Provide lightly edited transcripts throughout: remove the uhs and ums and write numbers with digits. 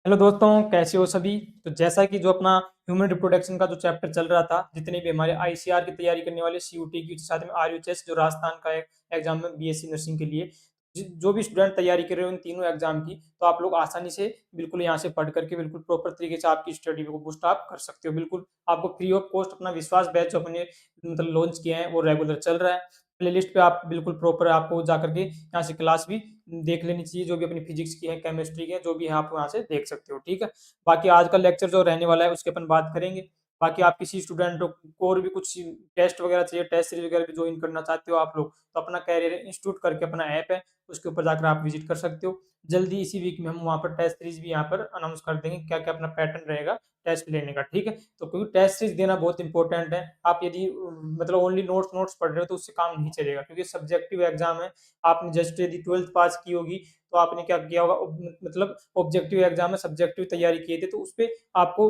Hello दोस्तों, कैसे हो सभी। तो जैसा कि जो अपना ह्यूमन रिप्रोडक्शन का जो चैप्टर चल रहा था, जितने भी हमारे आईसीआर की तैयारी करने वाले, सीयूटी की, साथ में आरयूएचएस जो राजस्थान का एग्जाम है बीएससी नर्सिंग के लिए, जो भी स्टूडेंट तैयारी कर रहे हो इन तीनों एग्जाम की, तो आप लोग आसानी से बिल्कुल यहाँ से पढ़ करके बिल्कुल प्रॉपर तरीके से आपकी स्टडी को बूस्ट आप कर सकते हो। बिल्कुल आपको फ्री ऑफ कॉस्ट अपना विश्वास बैच जो अपने मतलब लॉन्च किया है वो रेगुलर चल रहा है। प्लेलिस्ट पे आप बिल्कुल प्रॉपर आपको जा करके यहाँ से क्लास भी देख लेनी चाहिए, जो भी अपनी फिजिक्स की है, केमिस्ट्री की है, जो भी है आप वहाँ से देख सकते हो। ठीक है, बाकी आज का लेक्चर जो रहने वाला है उसके अपन बात करेंगे। बाकी आप किसी स्टूडेंट को और भी कुछ टेस्ट वगैरह चाहिए, टेस्ट सीरीज वगैरह भी ज्वाइन करना चाहते हो आप लोग, तो अपना कैरियर इंस्टीट्यूट करके अपना ऐप है, उसके ऊपर जाकर आप विजिट कर सकते हो। जल्दी इसी वीक में हम वहाँ पर टेस्ट सीरीज भी यहाँ पर अनाउंस कर देंगे, क्या क्या अपना पैटर्न रहेगा टेस्ट लेने का। ठीक है, तो क्योंकि टेस्ट सीरीज देना बहुत इंपॉर्टेंट है। आप यदि मतलब ओनली नोट्स नोट्स पढ़ रहे हो तो उससे काम नहीं चलेगा, क्योंकि सब्जेक्टिव एग्जाम है। आपने जस्ट यदि 12th पास की होगी तो आपने क्या किया होगा, मतलब ऑब्जेक्टिव एग्जाम में सब्जेक्टिव तैयारी किए थे, तो उस पर आपको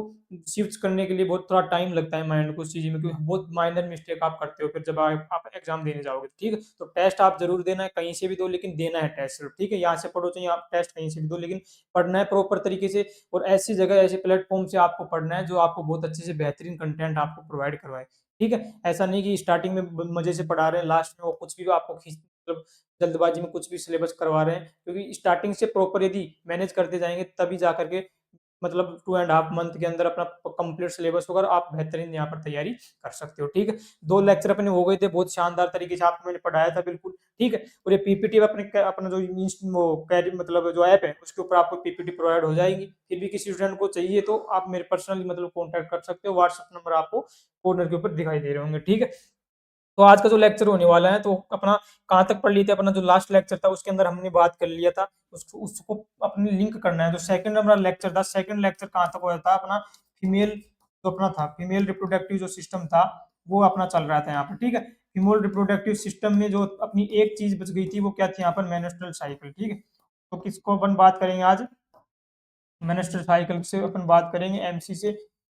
शिफ्ट करने के लिए बहुत थोड़ा टाइम लगता है माइंड को उस चीज में, क्योंकि बहुत माइनर मिस्टेक आप करते हो फिर जब आप एग्जाम देने जाओगे। ठीक है, तो टेस्ट आप जरूर देना है, कहीं से भी दो लेकिन देना है टेस्ट सिर्फ। ठीक है, यहाँ से पढ़ो चाहिए आप टेस्ट कहीं से भी दो, लेकिन पढ़ना है प्रॉपर तरीके से, और ऐसी जगह ऐसे प्लेटफॉर्म से आपको पढ़ना है जो आपको बहुत अच्छे से बेहतरीन कंटेंट आपको प्रोवाइड करवाए। ठीक है, ऐसा नहीं कि स्टार्टिंग में मजे से पढ़ा रहे हैं, लास्ट में वो कुछ भी आपको खींच मतलब जल्दबाजी में कुछ भी सिलेबस करवा रहे हैं, क्योंकि स्टार्टिंग से प्रॉपर यदि मैनेज करते जाएंगे तभी जा करके मतलब 2.5 मंथ के अंदर अपना कंप्लीट सिलेबस होगा और आप बेहतरीन यहाँ पर तैयारी कर सकते हो। ठीक है, 2 लेक्चर अपने हो गए थे, बहुत शानदार तरीके से आपको मैंने पढ़ाया था बिल्कुल। ठीक है, और ये पीपीटी अपने अपना जो वो कैरी मतलब जो ऐप है उसके ऊपर आपको पीपीटी प्रोवाइड हो जाएगी। फिर भी किसी स्टूडेंट को चाहिए तो आप मेरे पर्सनली मतलब कॉन्टैक्ट कर सकते हो, व्हाट्सएप नंबर आपको कॉर्नर के ऊपर दिखाई दे रहे होंगे। ठीक है, तो आज का जो लेक्चर होने वाला है, तो अपना कहाँ तक पढ़ लिए थे, अपना जो लास्ट लेक्चर था उसके अंदर हमने बात कर लिया था, उसको उसको अपने लिंक करना है। जो सेकंड हमारा लेक्चर था, सेकंड लेक्चर कहाँ तक हुआ था अपना, फीमेल जो अपना था फीमेल रिप्रोडक्टिव जो सिस्टम था वो अपना चल रहा था यहाँ पर। ठीक है, फीमेल रिप्रोडक्टिव सिस्टम में जो अपनी एक चीज बच गई थी वो क्या थी यहाँ पर, मेनस्ट्रुअल साइकिल। ठीक है, तो किसको अपन बात करेंगे आज, मेनेस्टर साइकिल से अपन बात करेंगे, एमसी से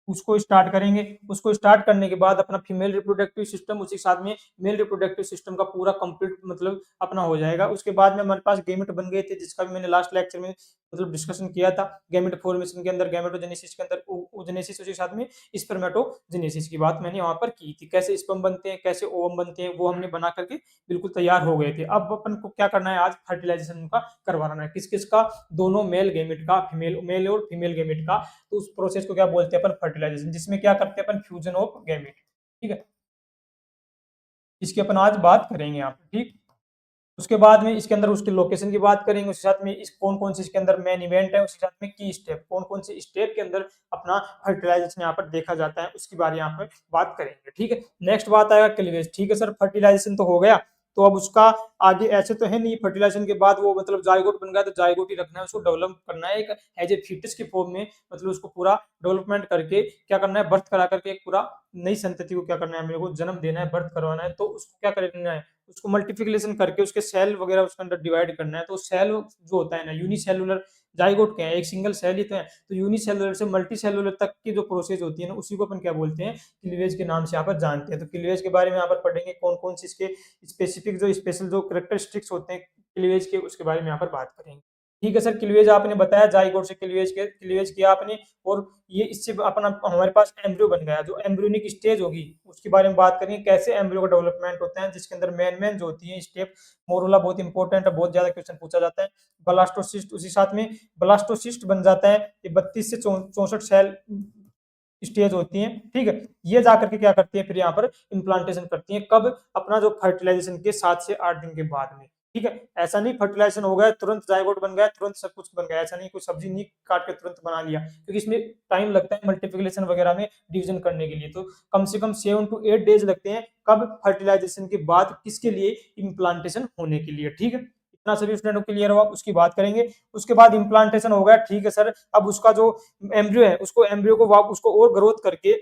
उसको स्टार्ट करेंगे। उसको स्टार्ट करने के बाद अपना फीमेल रिप्रोडक्टिव सिस्टम, उसी के साथ में मेल रिप्रोडक्टिव सिस्टम का पूरा कंप्लीट मतलब अपना हो जाएगा। उसके बाद में हमारे पास गैमेट बन गए थे, जिसका भी मैंने लास्ट लेक्चर में मतलब डिस्कशन किया था। गैमेट फॉर्मेशन के अंदर, गैमेटोजेनेसिस के अंदर ओजेनेसिस, उसी के साथ में स्पर्मेटोजेनेसिस की बात मैंने वहां पर की थी। कैसे स्पर्म बनते हैं, कैसे ओवम बनते हैं, वो हमने बना करके बिल्कुल तैयार हो गए थे। अब अपन को क्या करना है, आज फर्टिलाइजेशन का करवाना है। किस किस का, दोनों मेल गेमिट का, फीमेल मेल और फीमेल गेमिट का। तो उस प्रोसेस को क्या बोलते हैं अपन, फर्टिलाइजेशन, जिसमें क्या करते हैं अपन, फ्यूजन ऑफ गेमिट। ठीक है, इसकी अपन आज बात करेंगे यहाँ पे। ठीक, उसके बाद में इसके अंदर उसके लोकेशन की बात करेंगे, उसके साथ में इस कौन कौन से इसके अंदर मेन इवेंट है, उसके साथ में की स्टेप, कौन कौन से स्टेप के अंदर अपना फर्टिलाइजेशन यहाँ पर देखा जाता है, उसकी बारे यहाँ पर बात करेंगे। ठीक है, नेक्स्ट बात आएगा क्लीवेज। ठीक है सर, फर्टिलाइजेशन तो हो गया, तो अब उसका आगे ऐसे तो है नहीं, फर्टिलाइजेशन के बाद वो मतलब जायगोट बन गया तो जायगोट ही रखना है, उसको डेवलप करना है एक एज ए फीटस के फॉर्म में, मतलब उसको पूरा डेवलपमेंट करके क्या करना है, बर्थ करा करके एक पूरा नई संतति को क्या करना है, मेरे को जन्म देना है, बर्थ करवाना है। तो उसको क्या करना है, उसको मल्टीप्लिकेशन करके उसके सेल वगैरह उसके अंदर डिवाइड करना है। तो सेल जो होता है ना, यूनिसेलुलर, जाइगोट क्या है, एक सिंगल सेल ही तो है। तो यूनिसेलुलर से मल्टी सेलुलर तक की जो प्रोसेस होती है ना, उसी को अपन क्या बोलते हैं, क्लीवेज के नाम से यहाँ पर जानते हैं। तो क्लीवेज के बारे में यहाँ पर पढ़ेंगे, कौन कौन से इसके स्पेसिफिक जो स्पेशल जो करेक्टरिस्टिक्स होते हैं क्लीवेज के, उसके बारे में यहाँ पर बात करेंगे। ठीक है सर, क्लीवेज आपने बताया, जाइगोट से क्लीवेज किया आपने, और ये इससे अपना हमारे पास एम्ब्रियो बन गया। जो एम्ब्रियोनिक स्टेज होगी उसके बारे में बात करेंगे, कैसे एम्ब्रियो का डेवलपमेंट होता है, जिसके अंदर मेन जो होती है स्टेप, मोरूला बहुत इंपॉर्टेंट है, बहुत ज्यादा क्वेश्चन पूछा जाता है। ब्लास्टोसिस्ट, उसी साथ में ब्लास्टोसिस्ट बन जाता है। ये 32 से 64 सेल स्टेज होती है। ठीक है, ये जाकर के क्या करती है, फिर यहाँ पर इम्प्लांटेशन करती है, कब, अपना जो फर्टिलाइजेशन के 7 से 8 दिन के बाद में। ठीक है, ऐसा नहीं फर्टिलाइजेशन हो गया तुरंत जायगोट बन गया, तुरंत सब कुछ बन गया, ऐसा नहीं, कोई सब्जी नहीं काट के तुरंत बना लिया, क्योंकि इसमें टाइम लगता है मल्टीप्लिकेशन वगैरह में, डिवीजन करने के लिए। तो कम से कम 7 to 8 डेज लगते हैं, कब, फर्टिलाइजेशन के बाद, किसके लिए, इम्प्लांटेशन होने के लिए। ठीक है, इतना सभी स्टूडेंटों को क्लियर हुआ, उसकी बात करेंगे। उसके बाद इम्प्लांटेशन हो गया, ठीक है सर, अब उसका जो एम्ब्रियो है, उसको एम्ब्रियो को उसको और ग्रोथ करके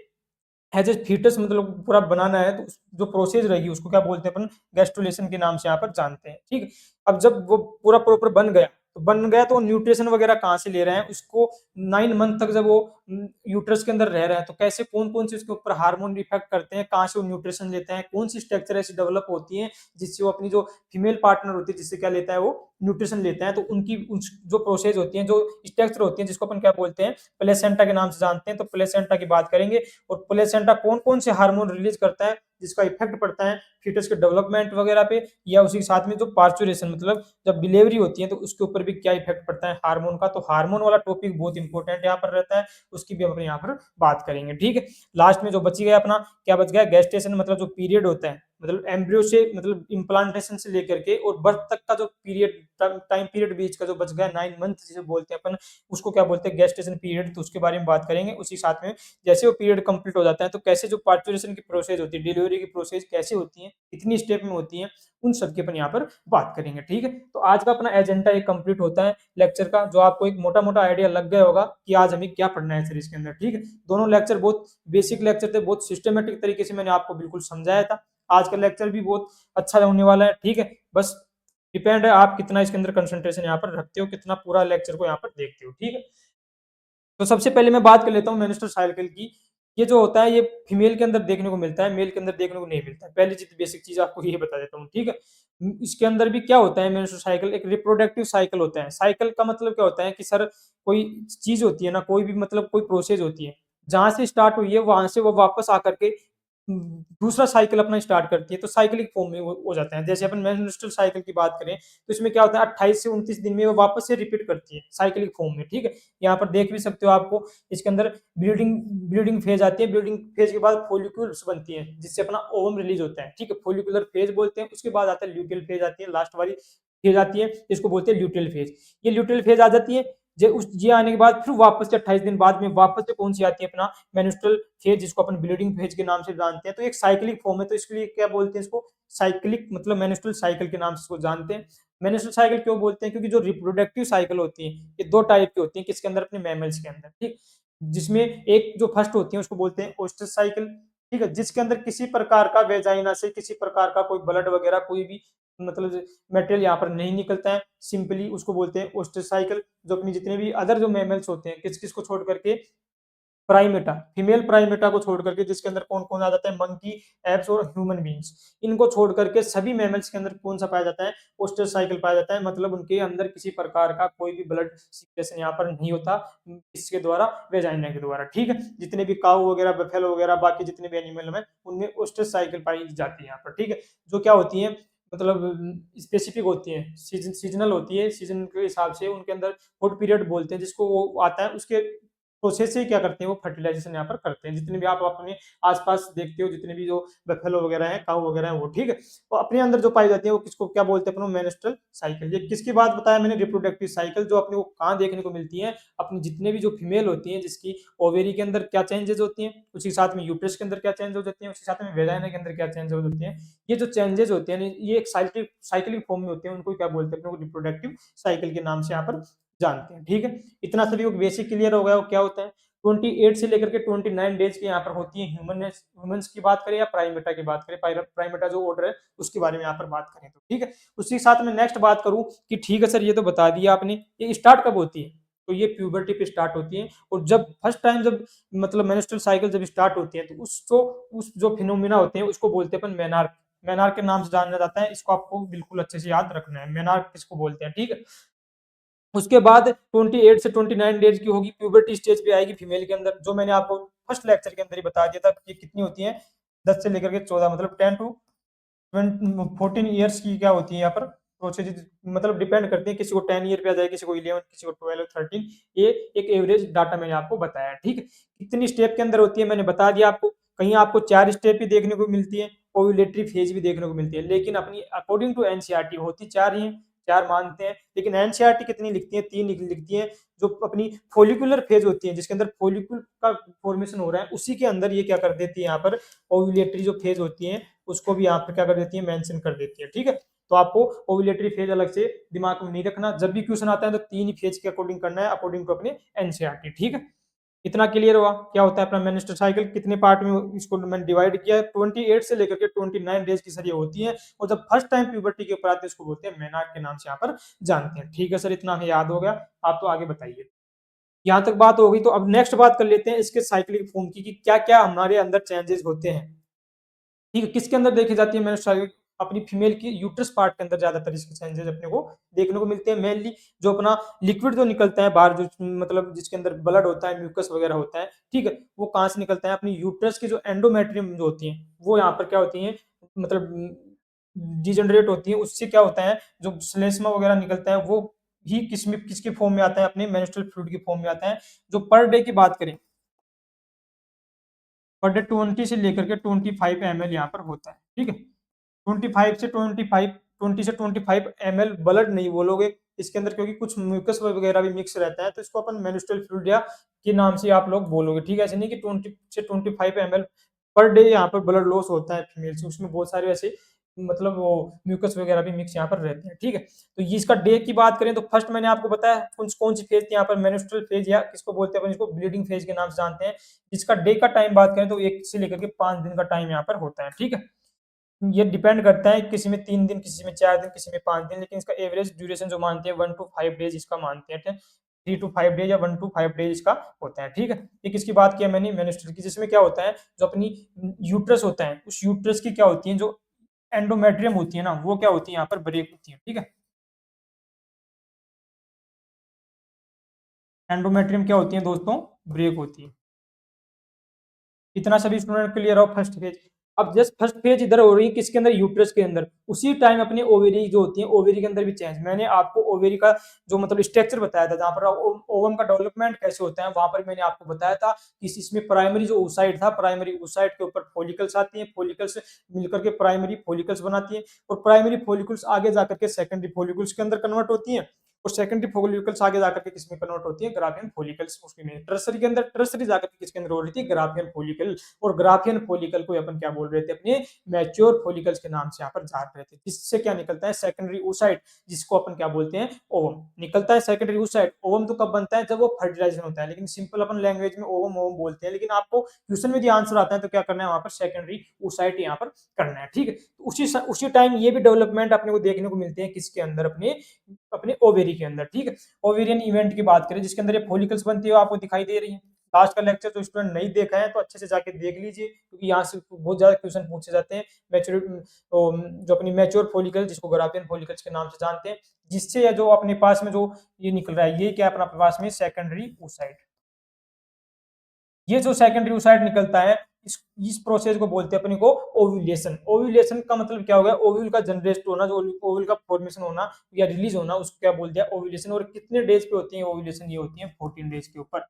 एज ए फीटस मतलब पूरा बनाना है, तो जो प्रोसेस रहेगी उसको क्या बोलते हैं अपन, गैस्ट्रुलेशन के नाम से यहाँ पर जानते हैं। ठीक है, अब जब वो पूरा प्रॉपर बन गया, तो न्यूट्रिशन वगैरह कहाँ से ले रहे हैं उसको, 9 मंथ तक जब वो यूट्रस के अंदर रह रहे हैं तो कैसे कौन-कौन से उसके ऊपर हार्मोन इफेक्ट करते हैं, कहाँ से वो न्यूट्रिशन लेते हैं, कौन-सी स्ट्रक्चर ऐसी डेवलप होती है जिससे वो अपनी जो फीमेल पार्टनर होती है जिससे क्या लेता है वो न्यूट्रिशन लेता है। तो उनकी उस जो प्रोसेस होती है, जो स्ट्रक्चर होती है जिसको अपन क्या बोलते हैं प्लेसेंटा के नाम से जानते हैं। तो प्लेसेंटा की बात करेंगे और प्लेसेंटा कौन-कौन से हार्मोन रिलीज़ करता है जिसका इफेक्ट पड़ता है फीटस के डेवलपमेंट वगैरह पे या उसी के साथ में जो पार्चुरेशन मतलब जब डिलीवरी होती है तो उसके ऊपर भी क्या इफेक्ट पड़ता है हार्मोन का। तो हार्मोन वाला टॉपिक बहुत इंपॉर्टेंट यहाँ पर रहता है, उसकी भी अपन यहाँ पर बात करेंगे, ठीक है। लास्ट में जो बची गया अपना क्या बच गया गेस्टेशन मतलब जो पीरियड होता है मतलब एम्ब्रियो से मतलब इम्प्लांटेशन से लेकर के और बर्थ तक का जो पीरियड टाइम पीरियड बीच का जो बच गया 9 मंथ जिसे बोलते हैं अपन, उसको क्या बोलते हैं गेस्टेशन पीरियड। तो उसके बारे में बात करेंगे। उसी साथ में जैसे वो पीरियड कंप्लीट हो जाता है तो कैसे जो पार्चुरेशन की प्रोसेस होती है, डिलीवरी की प्रोसेस कैसे होती है, कितनी स्टेप में होती है, उन सब की अपन यहाँ पर बात करेंगे, ठीक है। तो आज का अपना एजेंडा एक कंप्लीट होता है लेक्चर का, जो आपको एक मोटा-मोटा आइडिया लग गया होगा कि आज हमें क्या पढ़ना है सीरीज के अंदर, ठीक है। दोनों लेक्चर बहुत बेसिक लेक्चर थे, बहुत सिस्टमैटिक तरीके से मैंने आपको बिल्कुल समझाया था। आज का लेक्चर भी बहुत अच्छा होने वाला है, ठीक है। बस डिपेंड है आप कितना इसके अंदर कंसंट्रेशन यहाँ पर रखते हो, कितना पूरा लेक्चर को यहाँ पर देखते हो, ठीक है। तो सबसे पहले मैं बात कर लेता हूँ मेंस्ट्रुअल साइकिल की। ये जो होता है ये फीमेल के अंदर देखने को मिलता है, मेल के अंदर देखने को नहीं मिलता है। पहली चीज़ बेसिक चीज़ आपको ये बता देता हूँ, ठीक है। इसके अंदर भी क्या होता है मेंस्ट्रुअल साइकिल एक रिप्रोडक्टिव साइकिल होता है। साइकिल का मतलब क्या होता है कि सर कोई चीज़ होती है ना, कोई भी मतलब कोई प्रोसेस होती है। जहाँ से स्टार्ट हुई है वहाँ से वो वापस आकर के दूसरा साइकिल अपना स्टार्ट करती है, तो साइक्लिक फॉर्म में वो हो जाते हैं। जैसे अपन मेंस्ट्रुअल साइकिल की बात करें, तो इसमें क्या होता है 28 से 29 दिन में वो वापस से रिपीट करती है, साइक्लिक फॉर्म में, ठीक है। यहाँ पर देख भी सकते हो आपको इसके अंदर ब्रीडिंग ब्रीडिंग फेज आती है, ब्रीडिंग फेज के बाद फॉलिक्यूल्स बनती है, जिससे अपना ओवम रिलीज होता है, ठीक है। फॉलिकुलर फेज बोलते हैं, उसके बाद आता है ल्यूटियल फेज आती है, लास्ट वाली फेज आती है, इसको बोलते हैं ल्यूटियल फेज। ये ल्यूटियल फेज आ जाती है, ये आने के बाद फिर वापस से 28 दिन बाद में वापस से कौन सी आती है अपना मेंस्ट्रुअल फेज, जिसको अपन ब्लीडिंग फेज के नाम से जानते हैं। तो एक साइक्लिक फॉर्म है, तो इसके लिए क्या बोलते हैं इसको साइक्लिक मतलब मेंस्ट्रुअल साइकिल के नाम से इसको जानते हैं। मेंस्ट्रुअल साइकिल क्यों बोलते हैं, क्योंकि जो रिप्रोडक्टिव साइकिल होती है ये दो टाइप की होती है, किसके अंदर अपने मैमल्स के अंदर, ठीक। जिसमें एक जो फर्स्ट होती है उसको बोलते हैं ओस्टस साइकिल, ठीक है, जिसके अंदर किसी प्रकार का वेजाइना से किसी प्रकार का कोई ब्लड वगैरह कोई भी मतलब मटेरियल यहाँ पर नहीं निकलता है, सिंपली उसको बोलते हैं ओस्टस साइकिल। जो अपनी जितने भी अदर जो मैमल्स होते हैं किस किस को छोड़ करके प्राइमेटा, फीमेल प्राइमेटा को छोड़ करके, जिसके अंदर कौन-कौन आ जाता है मंकी, एप्स और ह्यूमन बीइंग्स। इनको छोड़ करके सभी मैमल्स के अंदर कौन-सा पाया जाता है? ओस्टर साइकिल पाया जाता है, मतलब उनके अंदर किसी प्रकार का कोई भी ब्लड सर्कुलेशन यहाँ पर नहीं होता, इसके द्वारा वेजाइना के द्वारा, ठीक है? जितने भी काऊ वगैरह, बफेलो वगैरह, बाकी जितने भी एनिमल हैं, उनमें ओस्टर साइकिल पाई जाती है यहाँ पर, ठीक है? जो क्या होती है मतलब स्पेसिफिक होती है, सीज़नल होती है, सीज़न के हिसाब से उनके अंदर हुड पीरियड बोलते हैं जिसको, वो आता है उसके प्रोसेस से क्या करते हैं वो फर्टिलाइजेशन यहाँ पर करते हैं। जितने भी आप अपने आस-पास देखते हो, जितने भी जो बफेलो वगैरह हैं, काऊ वगैरह हैं वो, ठीक है? तो अपने अंदर जो पाई जाती है वो किसको क्या बोलते हैं अपने मेंस्ट्रुअल साइकिल। ये किसकी बात बताया मैंने रिप्रोडक्टिव साइकिल, जो अपने को कहाँ देखने को मिलती है, अपनी जितने भी जो फीमेल होती हैं जिसकी ओवेरी के अंदर क्या चेंजेज़ होती हैं, उसी के साथ में यूट्रस के अंदर क्या चेंज हो जाती हैं, उसी के साथ में वेजाइना के अंदर क्या चेंज हो जाती हैं। ये जो चेंजेज़ होते हैं ये एक साइक्लिक फॉर्म में होते हैं, उनको क्या बोलते हैं अपने को रिप्रोडक्टिव साइकिल के नाम से यहाँ पर जानते हैं, ठीक है? इतना सभी को बेसिक क्लियर हो गया, वो क्या होता है? 28 से लेकर के 29 डेज की यहाँ पर होती है ह्यूमन्स की बात करें या प्राइमेटा की बात करें, प्राइमेटा जो ऑर्डर है उसके बारे में यहाँ पर बात करें तो, ठीक है। उसी के साथ में नेक्स्ट बात करूं कि ठीक है सर ये तो बता दिया आपने, ये स्टार्ट कब होती है? तो ये प्यूबर्टी पे स्टार्ट होती है, और जब फर्स्ट टाइम जब मतलब मेंस्ट्रुअल साइकिल जब स्टार्ट होती है तो उस जो फिनोमिना होते हैं उसको बोलते हैं अपन मेनार्क। मेनार्क के नाम से जाना जाता है, इसको आपको बिल्कुल अच्छे से याद रखना है, मेनार्क किसको बोलते हैं, ठीक है। उसके बाद 28 से 29 डेज की होगी, प्यूबर्टी स्टेज पे आएगी फीमेल के अंदर, जो मैंने आपको फर्स्ट लेक्चर के अंदर ही बता दिया था कि ये कितनी होती है 10 से लेकर के 14 मतलब 10 टू 14 ईयर्स की क्या होती है यहाँ पर प्रोसेस, मतलब डिपेंड करती है, किसी को 10 ईयर पे आ जाएगी, किसी को 11, किसी को 12 13। ये एक एवरेज डाटा मैंने आपको बताया, ठीक है। कितनी स्टेप के अंदर होती है मैंने बता दिया आपको, कहीं आपको 4 स्टेप भी देखने को मिलती है, ओव्यूलेटरी फेज भी देखने को मिलती है, लेकिन अपनी अकॉर्डिंग टू एनसीईआरटी होती 4 ही है, 4 मानते हैं, लेकिन एनसीईआरटी कितनी लिखती है 3 लिखती है। जो अपनी फोलिकुलर फेज होती है जिसके अंदर फोलिकुल का फॉर्मेशन हो रहा है, उसी के अंदर ये क्या कर देती है यहाँ पर ओव्यूलेटरी जो फेज होती है उसको भी यहाँ पर क्या कर देती है मेंशन कर देती है, ठीक है। तो आपको ओव्यूलेटरी फेज अलग से दिमाग में नहीं रखना, जब भी क्वेश्चन आता है तो 3 ही फेज के अकॉर्डिंग करना है अकॉर्डिंग टू अपने एनसीईआरटी, ठीक है। इतना क्लियर हुआ क्या होता है अपना मेंस्ट्रुअल साइकिल, कितने पार्ट में इसको मैंने डिवाइड किया है। 28 से लेकर के 29 डेज की सर ये होती है, और जब फर्स्ट टाइम प्यूबर्टी के ऊपर आते हैं इसको बोलते हैं मेनार्क के नाम से यहाँ पर जानते हैं, ठीक है सर, इतना हमें याद हो गया। आप तो आगे बताइए। यहाँ तक बात हो गई, तो अब नेक्स्ट बात कर लेते हैं इसके साइक्लिक फॉर्म की, कि क्या-क्या हमारे अंदर चेंजेस होते हैं। ठीक है, किसके अंदर देखी जाती है मेनस्ट्रुअल, अपनी फीमेल की यूट्रस पार्ट के अंदर ज़्यादातर इसके चेंजेस अपने को देखने को मिलते हैं। मेनली जो अपना लिक्विड जो निकलता है बाहर, जो मतलब जिसके अंदर ब्लड होता है, म्यूकस वगैरह होता है, ठीक है? वो कहाँ से निकलता है? अपनी यूट्रस की जो एंडोमेट्रियम जो होती है, वो यहाँ पर क्या होती है, मतलब डिजेनरेट होती है। उससे क्या होता है, जो श्लेष्मा वगैरह निकलता है, वो ही किसकी फॉर्म में आता है? अपने मेंस्ट्रुअल फ्लूइड की फॉर्म में आता है। जो पर डे की बात करें, पर डे 20 से लेकर के 25 एमएल यहाँ पर होता है, ठीक है? 25 से 25, 20 से 25 एमएल ब्लड नहीं बोलोगे इसके अंदर, क्योंकि कुछ म्यूकस वगैरह भी मिक्स रहता है, तो इसको अपन मेनिस्ट्रुअल फ्लूइड या के नाम से आप लोग बोलोगे, ठीक है? ऐसे नहीं कि 20 से 25 एमएल पर डे यहाँ पर ब्लड लॉस होता है फीमेल से, उसमें बहुत सारे ऐसे मतलब वो म्यूकस वगैरह भी मिक्स यहाँ पर रहते हैं, ठीक है? तो ये इसका डे की बात करें, तो फर्स्ट मैंने आपको बताया कौन सी फेज थी यहाँ पर, मेनिस्ट्रुअल फेज, या किसको बोलते हैं अपन, इसको ब्लीडिंग फेज के नाम से जानते हैं। इसका डे का टाइम बात करें तो 1 से लेकर के 5 दिन का टाइम यहाँ पर होता है, ठीक है? ये डिपेंड करता है, किसी में 3 दिन, किसी में 4 दिन, किसी में 5 दिन, लेकिन इसका एवरेज ड्यूरेशन जो मानते हैं 1 टू 5 डेज़ इसका मानते हैं। 3 टू 5 डेज़ या 1 टू 5 डेज़ इसका होता है, ठीक है? ये किसकी बात की है मैंने? मेनिस्ट्रुअल की, जिसमें क्या होता है, जो अपनी यूट्रस होता है, उस यूट्रस की क्या होती है, जो एंडोमेट्रियम होती है ना, वो क्या होती है, यहाँ पर ब्रेक होती है, ठीक है? एंडोमेट्रियम क्या होती है दोस्तों? ब्रेक होती है। इतना सभी स्टूडेंट क्लियर हो फर्स्ट फेज। अब जस्ट फर्स्ट फेज इधर हो रही है किसके अंदर? यूट्रस के अंदर। उसी टाइम अपनी ओवेरी जो होती है, ओवेरी के अंदर भी चेंज, मैंने आपको ओवेरी का जो मतलब स्ट्रक्चर बताया था, जहां पर ओवम का डेवलपमेंट कैसे होता है, वहां पर मैंने आपको बताया था कि इसमें प्राइमरी जो ओसाइट था, प्राइमरी ओसाइट के ऊपर फॉलिकल्स आती है, फॉलिकल्स मिलकर के प्राइमरी फॉलिकल्स बनाती है, और प्राइमरी फॉलिकल्स आगे जाकर के सेकेंडरी फॉलिकल्स के अंदर कन्वर्ट होती है, और सेकेंडरी फॉलिकल्स आगे जाकर के किसमें कन्वर्ट होती है? ग्राफियन फॉलिकल्स उसमें। टर्सरी के अंदर, टर्सरी जाकर के किसके अंदर हो रही थी? Graafian follicle. और ग्राफियन फॉलिकल को अपन क्या बोल रहे थे? अपने मैच्योर फॉलिकल्स के नाम से यहाँ पर जान रहे थे। जिससे क्या निकलता है? सेकेंडरी oocyte, जिसको अपन क्या बोलते हैं? ओवम निकलता है सेकेंडरी oocyte। ओवम तो कब बनता है? जब वो फर्टिलाइजेशन होता है, लेकिन सिंपल अपन लैंग्वेज में ओवम ओवम बोलते हैं, लेकिन आपको क्वेश्चन में जो आंसर आता है तो क्या करना है? वहां पर सेकेंडरी oocyte यहाँ पर करना है, ठीक है? तो उसी टाइम ये भी डेवलपमेंट अपने को देखने को मिलते हैं किसके अंदर? अपने अपने ओवेरी के अंदर, ठीक है? ओवेरियन इवेंट की बात करें, जिसके अंदर ये फॉलिकल्स बनती है, आपको दिखाई दे रही है। लास्ट का लेक्चर जो स्टूडेंट नहीं देखा है तो अच्छे से जाके देख लीजिए, क्योंकि यहाँ से बहुत ज्यादा क्वेश्चन पूछे जाते हैं। मैच्योर जो अपनी मैच्योर फॉलिकल, जिसको ग्राफियन फॉलिकल्स के नाम से जानते हैं, जिससे जो अपने पास में जो ये निकल रहा है, ये क्या अपना पास में? Secondary oocyte। ये जो सेकेंडरी oocyte निकलता है, इस प्रोसेस को बोलते हैं अपने को ओव्यूलेशन। ओव्यूलेशन का मतलब क्या हो गया? ओव्यूल का जनरेट होना, जो ओव्यूल का फॉर्मेशन होना या रिलीज होना, उसको क्या बोलते हैं? ओव्यूलेशन। और कितने डेज पे होती है ओव्यूलेशन? ये होती है 14 डेज के ऊपर,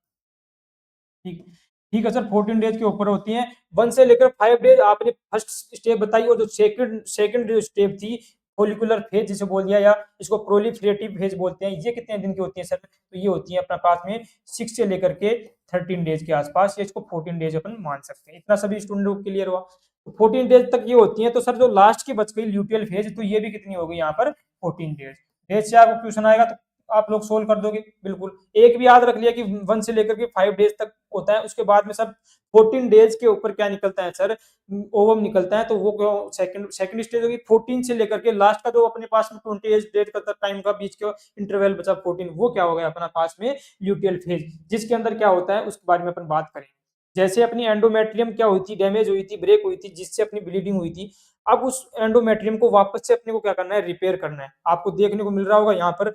ठीक ठीक है सर, 14 डेज के ऊपर होती है। 1 से लेकर 5 डेज आपने फर्स्ट स्टेप बताई, और जो सेकंड सेकंड जो स्टेप थी, फॉलिकुलर फेज जिसे बोल दिया, या इसको प्रोलिफरेटिव फेज बोलते हैं, ये कितने दिन की होती है सर? तो ये होती है अपना पास में 6 से लेकर के 13 डेज के आसपास, या इसको 14 डेज अपन मान सकते हैं। इतना सभी स्टूडेंट को क्लियर हुआ? तो 14 डेज तक ये होती है। तो सर जो लास्ट की बच गई ल्यूटियल फेज, तो ये भी कितनी हो गई यहाँ पर? 14 डेज। डेज से आपको क्वेश्चन आएगा तो आप लोग सोल्व कर दोगे बिल्कुल। एक भी याद रख लिया कि 1 से लेकर के 5 डेज तक होता है, उसके बाद में सर 14 डेज के ऊपर क्या निकलता है सर? ओवम निकलता है। तो वो सेकंड सेकंड स्टेज होगी 14 से लेकर के लास्ट का जो अपने पास में 28 डेज का टाइम का बीच का इंटरवल बचा 14, वो क्या हो गया अपना पास में? ल्यूटियल फेज, जिसके अंदर क्या होता है उसके बारे में अपन बात करेंगे। जैसे अपनी एंडोमेट्रियम क्या हुई थी? डैमेज हुई थी, ब्रेक हुई थी, जिससे अपनी ब्लीडिंग हुई थी। अब उस एंडोमेट्रियम को वापस से अपने को क्या करना है? रिपेयर करना है। आपको देखने को मिल रहा होगा यहाँ पर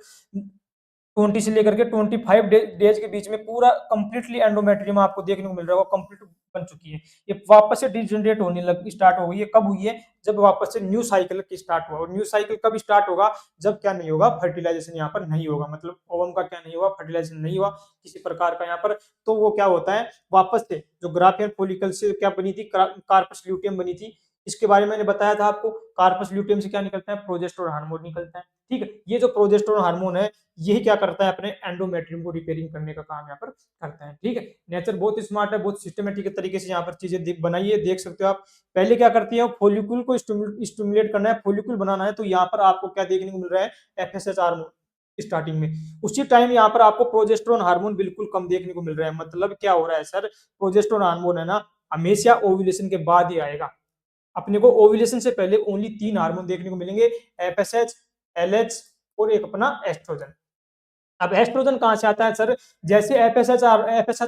20 से लेकर के 25 डेज के बीच में पूरा कंप्लीटली एंडोमेट्रियम आपको देखने को मिल रहा होगा, कंप्लीट बन चुकी है। ये वापस से डिजनरेट होने लग स्टार्ट हो गई है। कब हुई है? जब वापस से न्यू साइकिल की स्टार्ट हुआ। और न्यू साइकिल कब स्टार्ट होगा? जब क्या नहीं होगा? फर्टिलाइजेशन यहाँ पर नहीं होगा, मतलब ओवम का क्या नहीं हुआ? फर्टिलाइजेशन नहीं हुआ किसी प्रकार का यहाँ पर। तो वो क्या होता है? वापस से जो ग्राफियन फॉलिकल से क्या बनी थी? कार्पस ल्यूटियम बनी थी। इसके बारे में मैंने बताया था आपको। कार्पस ल्यूटियम से क्या निकलता है? प्रोजेस्टेरोन हार्मोन निकलता है, ठीक है? ये जो प्रोजेस्टेरोन हार्मोन है, यही क्या करता है? अपने एंडोमेट्रियम को रिपेयरिंग करने का काम यहाँ पर करता है, ठीक है? नेचर बहुत स्मार्ट है, बहुत सिस्टमेटिक तरीके से यहाँ पर चीजें बनाई है, देख सकते हो आप। पहले क्या करती है? फॉलिक्यूल को स्टिमुलेट करना है, फॉलिक्यूल बनाना है, तो यहाँ पर आपको क्या देखने को मिल रहा है? एफएसएच हार्मोन स्टार्टिंग में। उसी टाइम यहाँ पर आपको प्रोजेस्टेरोन हार्मोन बिल्कुल कम देखने को मिल रहा है। मतलब क्या हो रहा है सर? प्रोजेस्टेरोन हार्मोन है ना, हमेशा ओव्यूलेशन के बाद ही आएगा। अपने को ओव्यूलेशन से पहले ओनली 3 हार्मोन देखने को मिलेंगे, एफएसएच, एलएच, और एक अपना एस्ट्रोजन। अब एस्ट्रोजन कहाँ से आता है सर? जैसे एफएसएच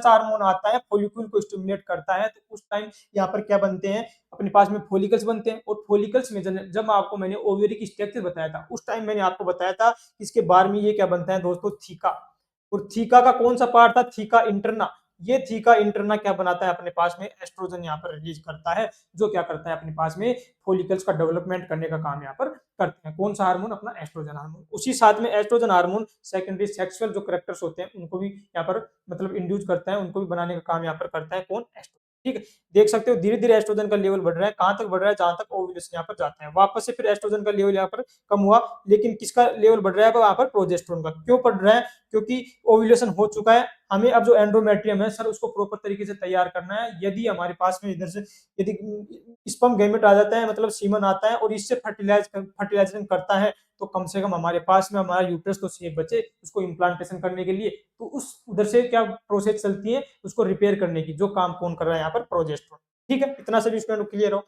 हार्मोन आता है, फॉलिक्यूल को स्टिमुलेट करता है, तो उस टाइम यहाँ पर क्या बनते हैं, अपने पास में फॉलिकल्स बनते हैं, और फॉलिकल्स में जब आपको मैंने ओवेरी की स्ट्रक्चर बताया था, उस टाइम मैंने आपको बताया था कि इसके बारे में ये क्या बनता है दोस्तों, थीका। और थीका का कौन सा पार्ट था? Theca interna. ये थीका इंटरना क्या बनाता है अपने पास में, एस्ट्रोजन यहाँ पर रिलीज करता है, जो क्या करता है अपने पास में फॉलिकल्स का डेवलपमेंट करने का काम यहाँ पर करते हैं। कौन सा हार्मोन? अपना एस्ट्रोजन हार्मोन। उसी साथ में एस्ट्रोजन हार्मोन सेकेंडरी सेक्सुअल जो करेक्टर्स होते हैं उनको भी यहाँ पर मतलब इंड्यूस करता है, उनको भी बनाने का काम यहाँ पर करता है कौन? एस्ट्रोजन। ठीक है, देख सकते हो धीरे धीरे एस्ट्रोजन का लेवल बढ़ रहा है, कहां तक बढ़ रहा है? जहां तक ओव्यूलेशन यहाँ पर जाता है, वापस से फिर एस्ट्रोजन का लेवल यहाँ पर कम हुआ, लेकिन किसका लेवल बढ़ रहा है वहां पर? प्रोजेस्टेरोन का। क्यों बढ़ रहा है? क्योंकि ओव्यूलेशन हो चुका है, हमें अब जो एंड्रोमेट्रियम है सर उसको प्रॉपर तरीके से तैयार करना है। यदि हमारे पास में इधर से यदि स्पर्म गैमेट आ जाता है, मतलब सीमन आता है और इससे फर्टिलाइजेशन करता है, तो कम से कम हमारे पास में हमारा यूट्रस तो सेफ बचे उसको इम्प्लांटेशन करने के लिए। तो उस उधर से क्या प्रोसेस चलती है, उसको रिपेयर करने की, जो काम कौन कर रहा है यहाँ पर? प्रोजेस्टेरोन। ठीक है, इतना सभी स्टूडेंट क्लियर हो।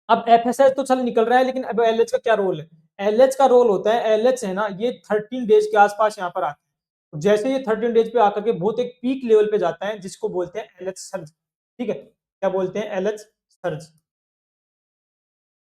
अब एफएसएच तो चल निकल रहा है, लेकिन अब एलएच का क्या रोल है? एलएच का रोल होता है, एलएच है ना, ये 13 डेज के आसपास यहाँ पर आता है। जैसे ये 13 डेज पे आकर के बहुत एक पीक लेवल पे जाता है, जिसको बोलते हैं एलएच सर्ज। ठीक है, क्या बोलते हैं? LH surge.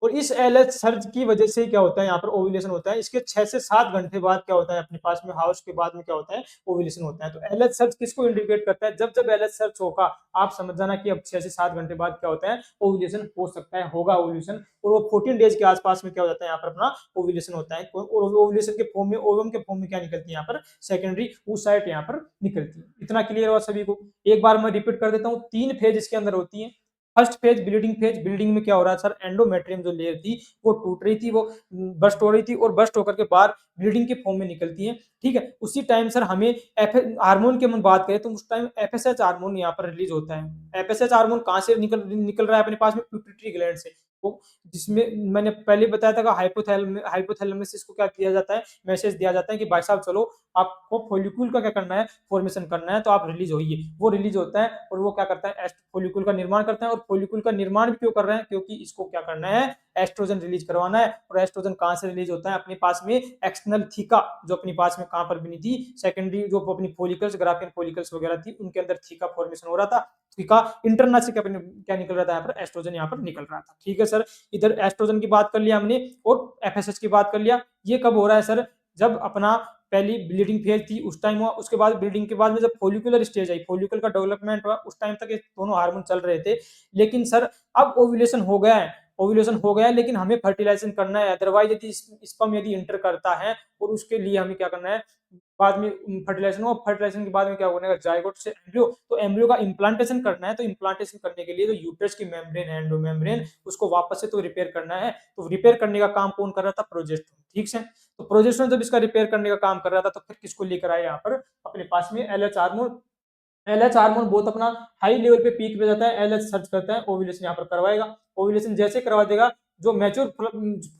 और इस एलएच सर्ज की वजह से क्या होता है, यहाँ पर ओव्यूलेशन होता है। इसके 6 से 7 घंटे बाद क्या होता है अपने पास में, हाउस के बाद में क्या होता है? ओव्यूलेशन होता है। तो एलएच सर्ज किसको इंडिकेट करता है? जब जब एलएच सर्ज होगा, आप समझ जाना कि अब 6 से 7 घंटे बाद क्या होता है? ओव्यूलेशन हो सकता है, होगा ओव्यूलेशन। और वो 14 डेज के आसपास में क्या हो जाता है यहाँ पर अपना ओव्यूलेशन होता है। और ओव्यूलेशन के फॉर्म में, ओवम के फॉर्म में क्या निकलती है यहाँ पर? सेकेंडरी oocyte यहाँ पर निकलती है। इतना क्लियर हुआ सभी को? एक बार मैं रिपीट कर देता हूँ, 3 फेज इसके अंदर होती है। First phase bleeding phase, bleeding में क्या हो रहा है सर? एंडोमेट्रियम जो लेयर थी वो टूट रही थी, वो बस्ट हो रही थी, और बस्ट होकर के बाहर ब्लीडिंग के फॉर्म में निकलती है। ठीक है, उसी टाइम सर हमें हार्मोन की हम बात करें तो उस टाइम एफएसएच हार्मोन यहाँ पर रिलीज होता है। एफएसएच हार्मोन कहाँ से निकल रहा है अपने पास में? पिट्यूटरी ग्लैंड से। वो जिसमें मैंने पहले बताया था कि हाइपोथैलेमस इसको क्या किया जाता है? मैसेज दिया जाता है कि भाई साहब चलो, आपको फॉलिक्यूल का क्या करना है? फॉर्मेशन करना है, तो आप रिलीज होइए। वो रिलीज होता है और वो क्या करता है? फॉलिक्यूल का निर्माण करता है। और फॉलिक्यूल का निर्माण भी क्यों कर रहे हैं? क्योंकि इसको क्या करना है? एस्ट्रोजन रिलीज करवाना है। और एस्ट्रोजन कहां से रिलीज होता है? अपने पास में एक्सटर्नल थीका, जो अपने पास में कहां पर बनी थी? सेकेंडरी जो अपनी फॉलिकल्स, ग्राफियन फॉलिकल्स वगैरह थी, उनके अंदर थीका फॉर्मेशन हो रहा था। थीका इंटरना से क्या निकल रहा था यहाँ पर? एस्ट्रोजन यहाँ पर निकल रहा था। ठीक है सर, इधर एस्ट्रोजन की बात कर लिया हमने और एफएसएच की बात कर लिया। ये कब हो रहा है सर? जब अपना पहली ब्लीडिंग फेज थी उस टाइम हुआ, उसके बाद ब्लीडिंग के बाद में जब फोलिकुलर स्टेज आई, फोलिकल का डेवलपमेंट हुआ, उस टाइम तक ये दोनों हार्मोन चल रहे थे। लेकिन सर अब ओव्यूलेशन हो गया है, ओव्यूलेशन हो गया है, लेकिन हमें फर्टिलाइजेशन करना है। अदरवाइज यदि स्पर्म यदि इंटर करता है, और उसके लिए हमें क्या करना है? बाद में फर्टिलाइजेशन हो, फर्टिलाइजेशन के बाद में क्या होने का? जायगोट से एम्ब्रियो। तो एम्ब्रियो का इम्प्लांटेशन करना है, तो इम्प्लांटेशन करने के लिए जो यूट्रस की मेम्ब्रेन है, एंडो मेम्ब्रेन, उसको वापस से तो रिपेयर करना है। तो रिपेयर करने का काम कौन कर रहा था? प्रोजेस्टेरोन। ठीक है, तो प्रोजेस्टेरोन जब इसका रिपेयर करने का काम कर रहा था, तो फिर किसको लेकर आए यहाँ पर अपने पास में? LH hormone. एलएच हार्मोन बहुत अपना हाई लेवल पे पीक पे जाता है, एलएच सर्च करता है, ओव्यूलेशन यहाँ पर करवाएगा। ओव्यूलेशन जैसे करवा देगा, जो मैच्योर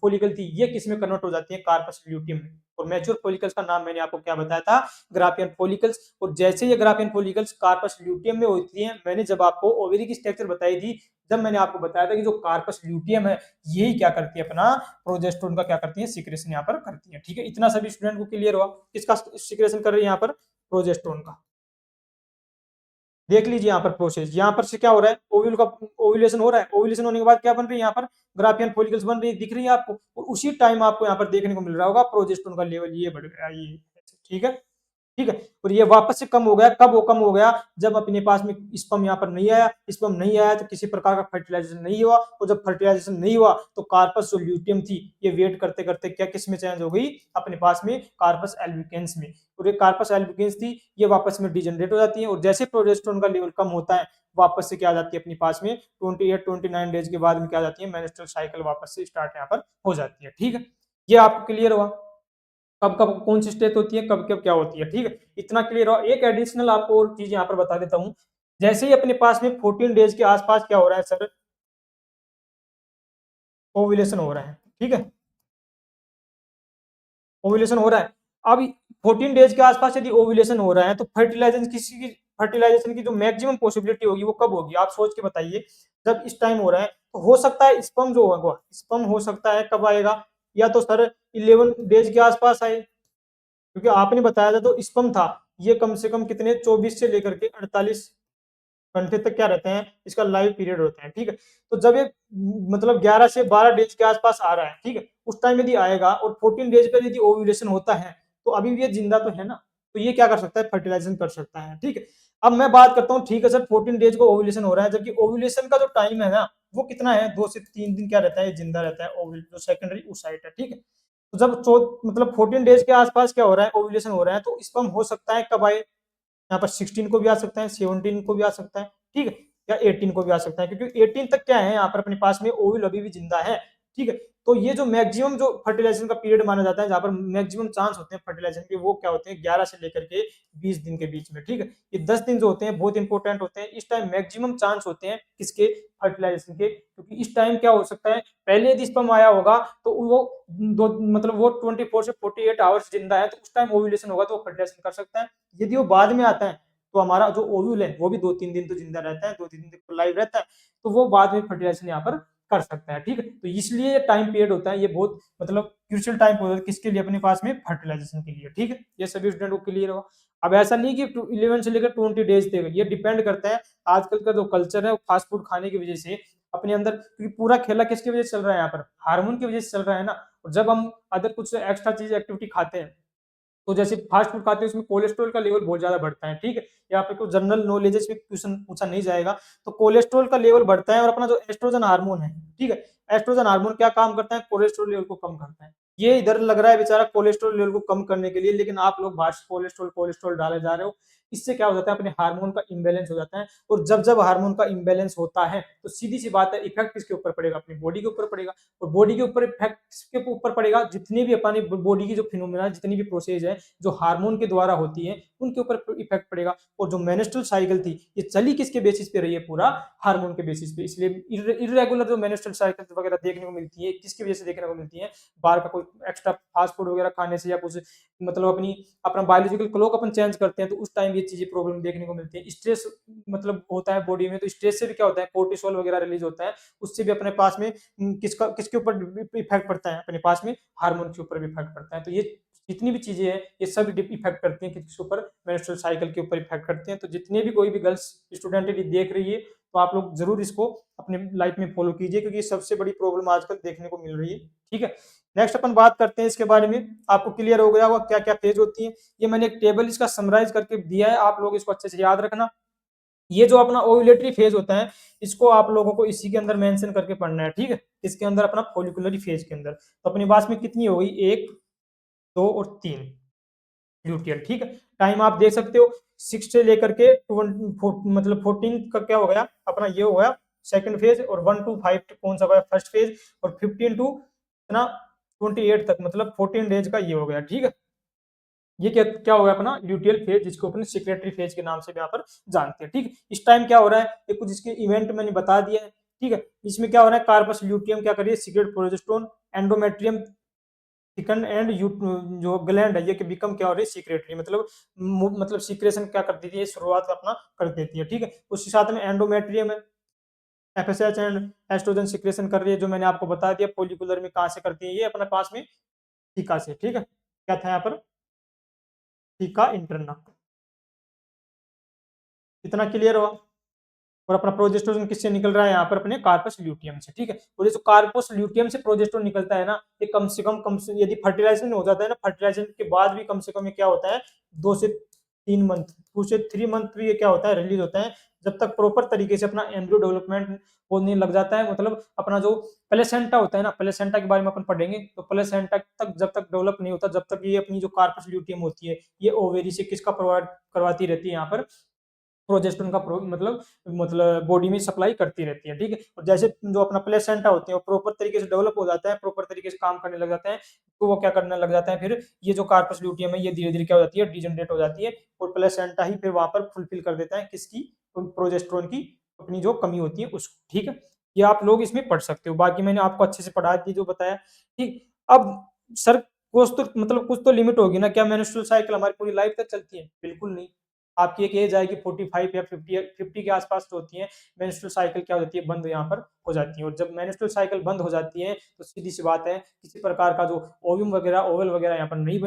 फोलिकल थी ये किस में कन्वर्ट हो जाती है? कार्पस ल्यूटियम में। और मैच्योर फोलिकल्स का नाम मैंने आपको क्या बताया था? Graafian follicles. और जैसे ये ग्राफियन फोलिकल्स कार्पस ल्यूटियम में होती है, मैंने जब आपको ओवेरी की स्ट्रक्चर बताई थी, जब मैंने आपको बताया था कि जो कार्पस ल्यूटियम है, यही क्या करती है? अपना प्रोजेस्टेरोन का क्या करती है? सिक्रेशन यहाँ पर करती है। ठीक है, इतना सभी स्टूडेंट को क्लियर हुआ? किसका सिक्रेशन कर रही है यहाँ पर? प्रोजेस्टेरोन का। देख लीजिए यहाँ पर प्रोसेस, यहाँ पर से क्या हो रहा है? ओव्यूल का ओव्यूलेशन हो रहा है। ओव्यूलेशन होने के बाद क्या बन रही है? यहाँ पर ग्राफियन फॉलिकल्स बन रही है, दिख रही है आपको। और उसी टाइम आपको यहाँ पर देखने को मिल रहा होगा प्रोजेस्टेरोन का लेवल ये बढ़ गया, ये। ठीक है, ठीक है। और ये वापस से कम हो गया, कब वो कम हो गया? जब अपने पास में स्पर्म यहाँ पर नहीं आया। स्पर्म नहीं आया तो किसी प्रकार का फर्टिलाइजेशन नहीं हुआ, और जब फर्टिलाइजेशन नहीं हुआ तो कार्पस जो ल्यूटियम थी, ये वेट करते करते क्या किस में चेंज हो गई? अपने पास में कार्पस एल्बिकेंस में। और ये कार्पस एल्बिकेंस थी, ये वापस में डिजेनरेट हो जाती है। और जैसे प्रोजेस्टेरोन का लेवल कम होता है, वापस से क्या आ जाती है अपने पास में? 28-29 डेज के बाद में क्या आ जाती है? मेंस्ट्रुअल साइकिल वापस से स्टार्ट यहाँ पर हो जाती है। ठीक है, ये आपको क्लियर हुआ? कब कब कौन सी स्टेट होती है, कब कब क्या होती है? ठीक है, इतना क्लियर हो? एक एडिशनल आपको और चीज यहाँ पर बता देता हूँ। जैसे ही अपने पास में 14 डेज के आसपास क्या हो रहा है सर? ओव्यूलेशन हो रहा है। ठीक है, ओव्यूलेशन हो रहा है। अब 14 डेज के आसपास यदि ओव्यूलेशन हो रहा है, तो फर्टिलाइजेशन की जो मैक्सिमम पॉसिबिलिटी होगी वो कब होगी? आप सोच के बताइए। जब इस टाइम हो रहा है, तो हो सकता है स्पर्म जो होगा, स्पर्म हो सकता है कब आएगा? या तो सर 11 डेज के आसपास आए, क्योंकि आपने बताया था तो स्पर्म था, ये कम से कम कितने 24 से लेकर के 48 घंटे तक क्या रहते हैं, इसका लाइव पीरियड होता है, ठीक है। तो जब ये मतलब 11 से 12 डेज के आसपास आ रहा है, ठीक है, उस टाइम यदि आएगा और 14 डेज पर यदि ओव्यूलेशन होता है, तो अभी भी ये जिंदा तो है ना, तो ये क्या कर सकता है, फर्टिलाइजेशन कर सकता है, ठीक है। अब मैं बात करता हूँ, ठीक है सर 14 डेज को ओव्यूलेशन हो रहा है, जबकि ओव्यूलेशन का जो टाइम है ना, वो कितना है, 2 से 3 दिन क्या रहता है, जिंदा रहता है ओव्यूल जो सेकेंडरी oocyte है, ठीक है। तो जब मतलब 14 डेज के आसपास क्या हो रहा है, ओव्यूलेशन हो रहा है, तो स्पर्म हो सकता है कब आए, यहाँ पर 16 को भी आ सकता है, 17 को भी आ सकता है, ठीक है, या 18 को भी आ सकता है, क्योंकि 18 तक क्या है यहाँ पर अपने पास में ओव्यूल अभी भी जिंदा है, ठीक है। तो ये जो मैक्सिमम जो फर्टिलाइजेशन का पीरियड माना जाता है, जहाँ पर मैक्सिमम चांस होते हैं फर्टिलाइजेशन के, वो क्या होते हैं, 11 से लेकर के 20 दिन के बीच में, ठीक है। ये 10 दिन जो होते हैं बहुत इंपॉर्टेंट होते हैं, इस टाइम मैक्सिमम चांस होते हैं किसके, फर्टिलाइजेशन के, क्योंकि इस टाइम क्या हो सकता है, पहले यदि स्पर्म आया होगा तो वो दो मतलब वो 24 से 48 आवर्स जिंदा है, तो उस टाइम ओव्यूलेशन होगा तो वो फर्टिलाइजेशन कर सकता है। यदि वो बाद में आता है, तो हमारा जो ओव्यूल है वो भी 2-3 दिन तो जिंदा रहता है, 2-3 दिन तक तो लाइव रहता है, तो वो बाद में फर्टिलाइजेशन यहाँ पर कर सकता है, ठीक है। तो इसलिए ये टाइम पीरियड होता है, ये बहुत मतलब क्रूशियल टाइम होता है किसके लिए, अपने पास में फर्टिलाइजेशन के लिए, ठीक है। ये सभी स्टूडेंट को क्लियर होगा। अब ऐसा नहीं कि 11 से लेकर 20 डेज तक, ये डिपेंड करता है, आजकल का जो कल्चर है वो फास्ट फूड खाने की वजह से अपने अंदर, क्योंकि पूरा खेला किसकी वजह से चल रहा है, यहाँ पर हार्मोन की वजह से चल रहा है ना। और जब हम अदर कुछ एक्स्ट्रा चीज एक्टिविटी खाते हैं, तो जैसे फास्ट फूड खाते हैं उसमें कोलेस्ट्रॉल का लेवल बहुत ज्यादा बढ़ता है, ठीक है। यहाँ पे कुछ जनरल नॉलेज में क्वेश्चन पूछा नहीं जाएगा, तो कोलेस्ट्रॉल का लेवल बढ़ता है, और अपना जो एस्ट्रोजन हार्मोन है, ठीक है, एस्ट्रोजन हार्मोन क्या काम करता है, कोलेस्ट्रॉल लेवल को कम करता है। ये इधर लग रहा है बेचारा कोलेस्ट्रॉल लेवल को कम करने के लिए, लेकिन आप लोग भाष कोलेस्ट्रॉल कोलेस्ट्रॉल डाले जा रहे हो। इससे क्या हो जाता है, अपने हार्मोन का इम्बेलेंस हो जाता है, और जब जब हार्मोन का इम्बेलेंस होता है, तो सीधी सी बात है, इफेक्ट किसके ऊपर पड़ेगा, अपनी बॉडी के ऊपर पड़ेगा। और बॉडी के ऊपर इफेक्ट के ऊपर पड़ेगा, जितनी भी अपनी बॉडी की जो फिनोमिना, जितनी भी प्रोसेस है जो हार्मोन के द्वारा होती है, उनके ऊपर इफेक्ट पड़ेगा। और जो मेंस्ट्रुअल साइकिल थी, ये चली किसके बेसिस पे रही है, पूरा हार्मोन के बेसिस पे। इसलिए इरेगुलर जो मेंस्ट्रुअल साइकिल वगैरह देखने को मिलती है, किसकी वजह से देखने को मिलती है, बाहर का कोई एक्स्ट्रा फास्ट फूड वगैरह खाने से, या कुछ मतलब अपना बायोलॉजिकल क्लॉक अपन चेंज करते हैं, तो उस टाइम ये चीजें प्रॉब्लम देखने को मिलती है। स्ट्रेस मतलब होता है बॉडी में, तो स्ट्रेस से भी क्या होता है, कोर्टिसोल वगैरह रिलीज होता है, उससे भी अपने पास में किसके ऊपर इफेक्ट पड़ता है, अपने पास में हार्मोन के ऊपर भी इफेक्ट पड़ता है। तो ये जितनी भी चीजें हैं, ये सब इफेक्ट करती हैं किसके ऊपर, मेंस्ट्रुअल साइकिल के ऊपर इफेक्ट करते हैं। तो जितने भी कोई भी गर्ल्स स्टूडेंट यदि देख रही है, तो आप लोग जरूर इसको अपने लाइफ में फॉलो कीजिए, क्योंकि सबसे बड़ी प्रॉब्लम आजकल देखने को मिल रही है, ठीक है। नेक्स्ट अपन बात करते हैं इसके बारे में, आपको क्लियर हो गया होगा क्या क्या फेज होती है। ये मैंने एक टेबल इसका समराइज करके दिया है, आप लोग इसको अच्छे से याद रखना। ये जो अपना ओव्यूलेटरी फेज होता है, इसको आप लोगों को इसी के अंदर मेंशन करके पढ़ना है, ठीक है। इसके अंदर अपना फोलिकुलरी फेज के अंदर, तो अपनी पास में कितनी हो गई, 1, 2 और 3 ल्यूटियल, ठीक है। टाइम आप देख सकते हो, 6 से लेकर के मतलब 14 का क्या हो गया, अपना ये हो गया सेकंड फेज, और 1 to 5 कौन सा गया, फर्स्ट फेज, और 15 टू ना 28 तक मतलब 14 डेज का ये हो गया, ठीक है। ये क्या क्या होगा, अपना ल्यूटियल फेज, जिसको अपने सिक्रेटरी फेज के नाम से भी यहाँ पर जानते हैं, ठीक है। इस टाइम क्या हो रहा है, ये कुछ इसके इवेंट मैंने बता दिया है, ठीक है। इसमें क्या हो रहा है, कार्पस ल्यूटियम क्या करिए, सीक्रेट प्रोजेस्टोन, एंडोमेट्रियम थिकन एंड जो ग्लैंड है, ये बिकम क्या हो रही है, सीक्रेटरी, मतलब सीक्रेशन क्या कर देती है, शुरुआत अपना कर देती है, ठीक है। उसके साथ में एंडोमेट्रियम है, एफएसएच एंड एस्ट्रोजन सीक्रेशन कर रही है, जो मैंने आपको बता दिया फोलिकुलर में कहाँ से करती है, ये अपने पास में टीका से, ठीक है। क्या था यहाँ पर, टीका इंटरना, इतना क्लियर हुआ। और अपना प्रोजेस्टेरोन किससे निकल रहा है, यहाँ पर अपने कार्पस ल्यूटियम से, ठीक है। और ये जो कार्पस ल्यूटियम से प्रोजेस्टेरोन निकलता है ना, ये कम से यदि फर्टिलाइजेशन हो जाता है ना, फर्टिलाइजेशन के बाद भी कम से कम ये क्या होता है, 2 से 3 मंथ, 2 से 3 मंथ भी ये क्या होता है, रिलीज होता है, जब तक प्रॉपर तरीके से अपना एम्ब्रियो डेवलपमेंट होने लग जाता है। मतलब अपना जो प्लेसेंटा होता है ना, प्लेसेंटा के बारे में अपन पढ़ेंगे, तो प्लेसेंटा तक जब तक डेवलप नहीं होता, जब तक ये अपनी जो कार्पस ल्यूटियम होती है, ये ओवेरी से किसका प्रोवाइड करवाती रहती है, यहाँ पर प्रोजेस्टेरोन का मतलब बॉडी में सप्लाई करती रहती है, ठीक है। और जैसे जो अपना प्लेसेंटा होते हैं, वो प्रॉपर तरीके से डेवलप हो जाता है, प्रॉपर तरीके से काम करने लग जाते हैं, तो वो क्या करने लग जाता है, फिर ये जो कार्पस ल्यूटियम है, ये धीरे धीरे क्या हो जाती है, डिजनरेट हो जाती है, और प्लेसेंटा ही फिर वहां पर फुलफिल कर देता है किसकी, प्रोजेस्टेरोन की अपनी जो कमी होती है उसको, ठीक है। ये आप लोग इसमें पढ़ सकते हो, बाकी मैंने आपको अच्छे से पढ़ा दी जो बताया, ठीक। अब सर कुछ तो लिमिट होगी ना, क्या मेंस्ट्रुअल साइकिल हमारी पूरी लाइफ तक चलती है, बिल्कुल नहीं। आपकी एक एज आएगी 45 या 50 के आसपास जो होती है, मेंस्ट्रुअल साइकिल क्या हो जाती है, बंद यहाँ पर हो जाती है, और जब मेंस्ट्रुअल साइकिल बंद हो जाती है तो सीधी सी बात है किसी प्रकार का जो ओव्यूम वगैरह ओवल वगैरह यहाँ पर नहीं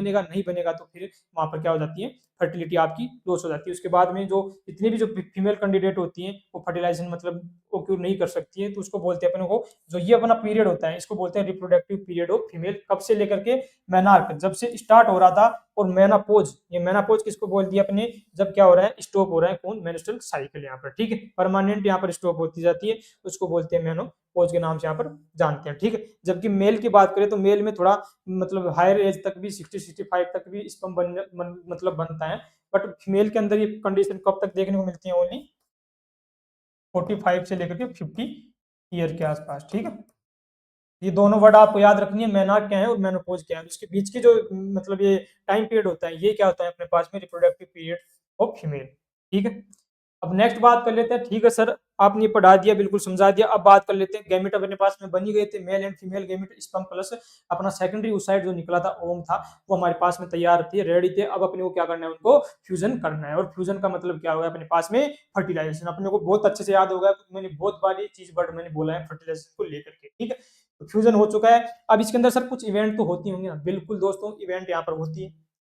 बनेगा तो फिर वहाँ पर क्या हो जाती है, फर्टिलिटी आपकी लॉस हो जाती है। उसके बाद में जो जितनी भी जो फीमेल कैंडिडेट होती हैं वो फर्टिलाइजेशन मतलब ओक्यूर नहीं कर सकती है, तो उसको बोलते हैं अपने को जो ये अपना पीरियड होता है इसको बोलते हैं रिप्रोडक्टिव पीरियड ऑफ फीमेल। कब से लेकर के मेनार्क जब से स्टार्ट हो रहा था, और मेनापोज, ये मेनापोज किसको बोल दिया अपने, जब क्या हो रहा है स्टॉप हो रहा है कौन, मेंस्ट्रुअल साइकिल यहाँ पर, ठीक है, परमानेंट यहाँ पर स्टॉप होती जाती है, उसको बोलते हैं मेनोपॉज के नाम से यहाँ पर जानते हैं, ठीक है। जबकि मेल की बात करें तो मेल में थोड़ा मतलब हायर एज तक भी 60-65 तक भी स्पर्म मतलब बनता है, बट फीमेल के अंदर ये कंडीशन कब तक देखने को मिलती है, ओनली 45 से लेकर के 50 ईयर के आसपास, ठीक है। ये दोनों वर्ड आपको याद रखनी है, मेनार्क क्या है और मेनोपॉज क्या है, उसके बीच की जो मतलब ये टाइम पीरियड होता है ये क्या होता है अपने पास में, रिप्रोडक्टिव पीरियड ऑफ फीमेल, ठीक है। अब नेक्स्ट बात कर लेते हैं, ठीक है सर आपने पढ़ा दिया बिल्कुल समझा दिया, अब बात कर लेते हैं गैमेट अपने पास में बन ही गए थे, male and female gamete sperm plus अपना सेकेंडरी ओसाइट जो निकला था ओम था वो हमारे पास में तैयार थे, रेडी थे। अब अपने को क्या करना है, उनको फ्यूजन करना है, और फ्यूजन का मतलब क्या होगा अपने पास में फर्टिलाइजेशन, अपने को बहुत अच्छे से याद होगा मैंने बहुत बार ये चीज वर्ड मैंने बोला है फर्टिलाइजेशन को लेकर के, ठीक है। तो फ्यूजन हो चुका है, अब इसके अंदर सर कुछ इवेंट तो होती होंगी ना, बिल्कुल दोस्तों इवेंट यहाँ पर होती है,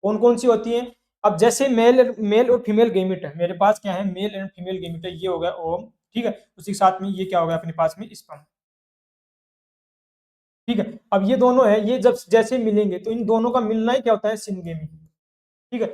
कौन कौन सी होती है। अब जैसे मेल मेल और फीमेल गेमिट है, मेरे पास क्या है मेल एंड फीमेल गेमिट है, ये हो गया ओम, ठीक है, उसी के साथ में ये क्या हो गया अपने पास में स्पर्म, ठीक है। अब ये दोनों है, ये जब जैसे मिलेंगे तो इन दोनों का मिलना ही क्या होता है, सिनगेमी, ठीक है।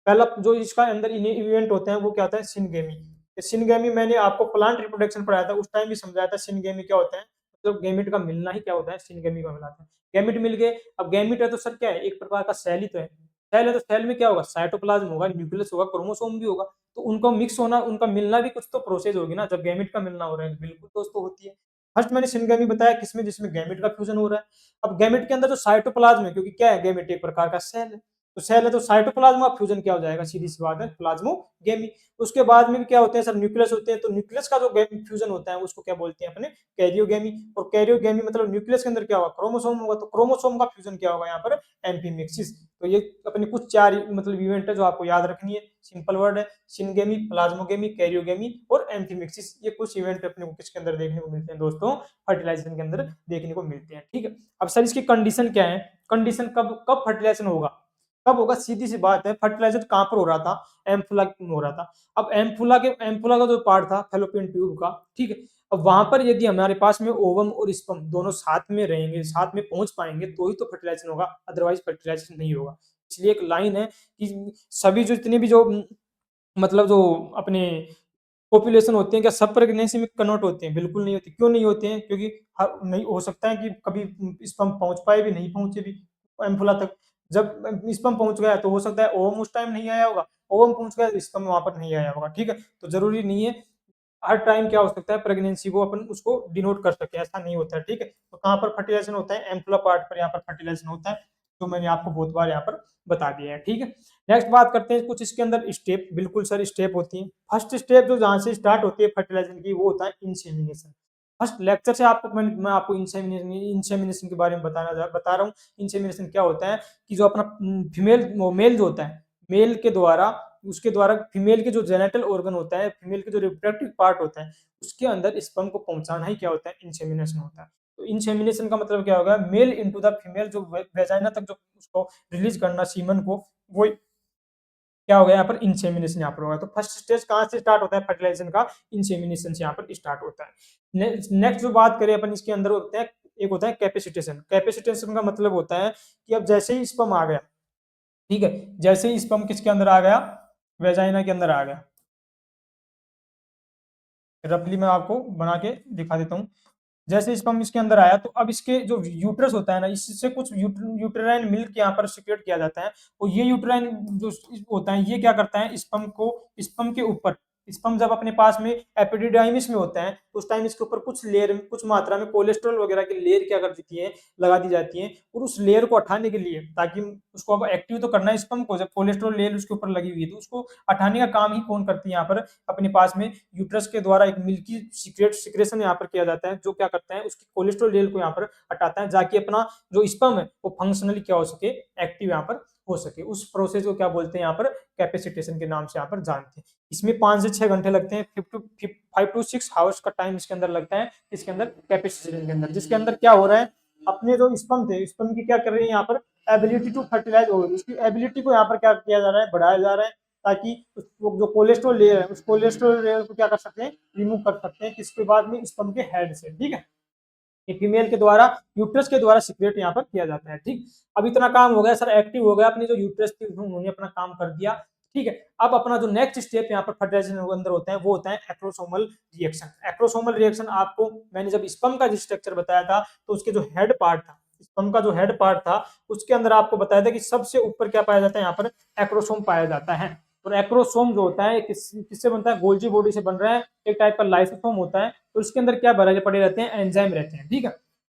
पहला जो इसका अंदर इवेंट होते हैं वो क्या होता है, सिनगेमी। सिनगेमी मैंने आपको प्लांट रिप्रोडक्शन पढ़ाया था, उस टाइम भी समझाया था सिनगेमी क्या होता है, मतलब गैमेट का मिलना ही क्या होता है, सिनगेमी का मिलाता है। गैमेट मिल गए, अब गैमेट है तो सर क्या है, एक प्रकार का सेल ही तो है, सेल है तो सेल में क्या होगा, साइटोप्लाज्म होगा, न्यूक्लियस होगा, क्रोमोसोम भी होगा, तो उनका मिक्स होना, उनका मिलना भी कुछ तो प्रोसेस होगी ना, जब गैमेट का मिलना हो रहा है बिल्कुल दोस्तों होती है। फर्स्ट मैंने सिनगेमी बताया किसमें, जिसमें गैमेट का फ्यूजन हो रहा है। अब गैमेट के अंदर जो साइटोप्लाज्म है, क्योंकि क्या है गैमेट एक प्रकार का सेल है, तो सेल है तो साइटोप्लाज्म का फ्यूजन क्या हो जाएगा, सीधी सी बात है प्लाज्मोगेमी। उसके बाद में भी क्या होते हैं सर, न्यूक्लियस होते हैं, तो न्यूक्लियस का जो फ्यूजन होता है उसको क्या बोलते हैं अपने, कैरियोगेमी। और कैरियोगेमी मतलब न्यूक्लियस के अंदर क्या होगा, क्रोमोसोम होगा, तो क्रोमोसोम का फ्यूजन क्या होगा यहाँ पर, एम्फीमिक्सिस। तो ये अपने कुछ चार मतलब इवेंट है जो आपको याद रखनी है, सिंपल वर्ड है, सिनगेमी, प्लाज्मोगेमी, कैरियोगेमी और एम्फीमिक्सिस, ये कुछ इवेंट अपने को किसके अंदर देखने को मिलते हैं दोस्तों, फर्टिलाइजेशन के अंदर देखने को मिलते हैं, ठीक है। अब सर इसकी कंडीशन क्या है, कंडीशन कब कब फर्टिलाइजेशन होगा, कब होगा, सीधी सी बात है, फर्टिलाइजर कहां पर हो रहा था, एम्फुला में हो रहा था। अब एम्फुला का जो पार्ट था फैलोपियन ट्यूब का, ठीक है, अब वहां पर यदि हमारे पास में ओवम और स्पर्म दोनों साथ में रहेंगे, साथ में पहुंच पाएंगे तो ही तो फर्टिलाइजेशन होगा, अदरवाइज फर्टिलाइजेशन नहीं होगा। इसलिए एक लाइन है कि सभी जो जितने भी जो मतलब जो अपने पॉपुलेशन होते हैं क्या सब प्रेगनेंसी में कन्वर्ट होते हैं, बिल्कुल नहीं होते। क्यों नहीं होते हैं, क्योंकि नहीं हो सकता है कि कभी स्पर्म पहुंच पाए भी, नहीं पहुंचे भी एम्फुला तक। जब स्पर्म पहुंच गया तो हो सकता है ओवम उस टाइम नहीं आया होगा, ओवम पहुंच गया तो स्पर्म वहां पर नहीं आया होगा, ठीक है। तो जरूरी नहीं है हर टाइम क्या हो सकता है प्रेगनेंसी को अपन उसको डिनोट कर सके, ऐसा नहीं होता है, ठीक है। तो कहाँ पर फर्टिलाइजेशन होता है, एम्फुला पार्ट पर यहाँ पर फर्टिलाइजेशन होता है, तो मैंने आपको बहुत बार यहाँ पर बता दिया है, ठीक है। नेक्स्ट बात करते हैं कुछ इसके अंदर स्टेप, बिल्कुल सर स्टेप होती है। फर्स्ट स्टेप जो जहाँ से स्टार्ट होती है फर्टिलाइजेशन की वो होता है इंसेमिनेशन। फर्स्ट लेक्चर से आपको मैं आपको इंसेमिनेशन के बारे में बता रहा हूँ। इंसेमिनेशन क्या होता है कि जो अपना फीमेल मेल जो होता है, मेल के द्वारा उसके द्वारा फीमेल के जो जेनेटल ऑर्गन होता है, फीमेल के जो रिप्रोडक्टिव पार्ट होता है उसके अंदर स्पर्म को पहुंचाना ही क्या होता है, इंसेमिनेशन होता है। तो इंसेमिनेशन का मतलब क्या होगा, मेल इनटू द फीमेल, जो वेजाइना तक जो उसको रिलीज करना सीमन को, वो क्या हो गया यहाँ पर, इंसेमिनेशन यहाँ पर होगा। तो फर्स्ट स्टेज कहाँ से स्टार्ट होता है फर्टिलाइजेशन का, इंसेमिनेशन से यहाँ पर स्टार्ट होता है। नेक्स्ट जो बात करें अपन इसके अंदर होता है, एक होता है कैपेसिटेशन। कैपेसिटेशन का मतलब होता है कि अब जैसे ही स्पर्म आ गया, ठीक है, जैसे ही स्पर्म किसके अंदर आ गया, वेजाइना के अंदर आ गया, रफली मैं आपको बना के दिखा देता हूँ। जैसे स्पर्म इसके अंदर आया तो अब इसके जो यूट्रस होता है ना, इससे कुछ यूटेराइन मिल्क यहाँ पर सिक्रेट किया जाता है। और ये यूटेराइन जो होता है ये क्या करता है, स्पर्म के ऊपर, स्पर्म जब अपने पास में एपिडिडाइमिस में होता है तो उस टाइम इसके ऊपर कुछ लेयर, कुछ मात्रा में कोलेस्ट्रॉल वगैरह की लेयर क्या कर देती है, लगा दी जाती है। और उस लेयर को हटाने के लिए, ताकि उसको अब एक्टिव तो करना है स्पर्म को, जब कोलेस्ट्रॉल लेयर उसके ऊपर लगी हुई है तो उसको हटाने का काम ही कौन करती है यहाँ पर, अपने पास में यूट्रस के द्वारा एक मिल्की सिक्रेशन यहाँ पर किया जाता है, जो क्या करता है उसकी कोलेस्ट्रॉल लेयर को यहाँ पर हटाता है, जाकि अपना जो स्पर्म है वो फंक्शनली क्या हो सके, एक्टिव यहाँ पर हो सके, उस प्रोसेस को क्या बोलते हैं यहाँ पर, कैपेसिटेशन के नाम से यहाँ पर जानते हैं। इसमें 5 से 6 घंटे लगते हैं, 5 to 6 आवर्स का टाइम इसके अंदर लगता है, इसके अंदर कैपेसिटेशन के अंदर, जिसके अंदर क्या हो रहा है, अपने जो स्पर्म थे, स्पर्म की क्या कर रही है यहाँ पर, एबिलिटी टू फर्टिलाइज हो रही है, उसकी एबिलिटी को यहाँ पर क्या किया जा रहा है, बढ़ाया जा रहा है, ताकि जो कोलेस्ट्रॉल लेयर है, उस कोलेस्ट्रॉल लेयर को क्या कर सकते हैं, रिमूव कर सकते हैं, किसके बाद में, स्पर्म के हेड से, ठीक है, ये फीमेल के द्वारा, यूट्रस के द्वारा सिक्रेट यहाँ पर किया जाता है, ठीक। अब इतना काम हो गया सर, एक्टिव हो गया, अपनी जो यूट्रस थी उन्होंने अपना काम कर दिया, ठीक है। अब अपना जो नेक्स्ट स्टेप यहाँ पर फर्टिलाइजेशन के अंदर होता है, वो होता है एक्रोसोमल रिएक्शन। एक्रोसोमल रिएक्शन आपको मैंने जब स्पर्म का स्ट्रक्चर बताया था, तो उसके जो हेड पार्ट था, स्पर्म का जो हेड पार्ट था, उसके अंदर आपको बताया था कि सबसे ऊपर क्या पाया जाता है, यहाँ पर एक्रोसोम पाया जाता है। और एक्रोसोम जो होता है किससे बनता है, गोल्जी बॉडी से बन रहा है, एक टाइप का लाइसोसोम होता है, तो उसके अंदर क्या भरे पड़े रहते हैं, एंजाइम रहते हैं, ठीक है।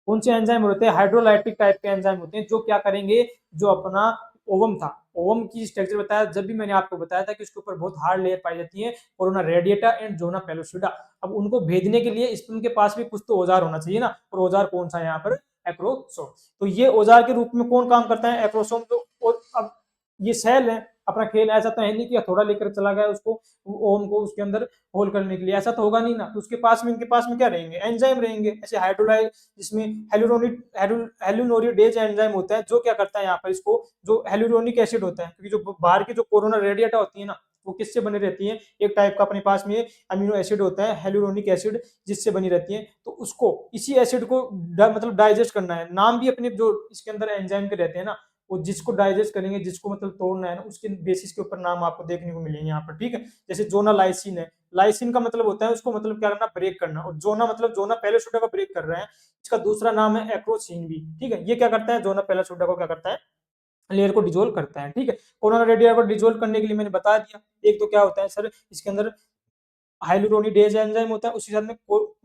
कौन से एंजाइम होते हैं, हाइड्रोलाइटिक टाइप के एंजाइम होते हैं, जो क्या करेंगे, जो अपना ओवम था, ओवम की स्ट्रक्चर बताया, जब भी मैंने आपको बताया था कि उसके ऊपर बहुत हार्ड लेयर पाई जाती है, corona radiata and zona pellucida. अब उनको भेदने के लिए स्पर्म के पास भी कुछ तो औजार होना चाहिए ना, और औजार कौन सा है यहाँ पर, एक्रोसोम। तो ये औजार के रूप में कौन काम करता है, एक्रोसोम। तो और अब ये सेल है, अपना खेल ऐसा तो है नहीं कि हथौड़ा लेकर चला गया उसको, ओम को उसके अंदर होल करने के लिए, ऐसा तो होगा नहीं ना, तो उसके पास में, इनके पास में क्या रहेंगे, एंजाइम रहेंगे, ऐसे हाइड्रोलाइज, जिसमें हेलुरोनिडेज एंजाइम होता है, जो क्या करता है यहाँ पर, इसको जो हेलुरोनिक एसिड होता है, क्योंकि जो बाहर की जो कोरोना रेडिएटा होती है ना, वो किससे बनी रहती है, एक टाइप का अपने पास में अमीनो एसिड होता है, हेलुरोनिक एसिड, जिससे बनी रहती है, तो उसको, इसी एसिड को मतलब डाइजेस्ट करना है, नाम भी अपने जो इसके अंदर एंजाइम के रहते हैं ना, वो जिसको डाइजेस्ट करेंगे, जिसको मतलब तोड़ना है ना, उसके बेसिस के ऊपर नाम आपको देखने को मिलेंगे यहाँ पर, ठीक है। जैसे जोना लाइसिन है, लाइसिन का मतलब होता है उसको मतलब क्या करना, ब्रेक करना, और जोना मतलब जोना पेलोसोडा का ब्रेक कर रहे हैं, इसका दूसरा नाम है एक्रोसिन भी, ठीक है। ये क्या करता है, जोना पेलोसोडा को क्या करता है, लेयर को डिजोल्व करता है, ठीक है। कोरोना रेडिया को डिजोल्व करने के लिए मैंने बता दिया, एक तो क्या होता है सर, इसके अंदर हाइलुरोनिडेज एंजाइम होता है, उसी साथ में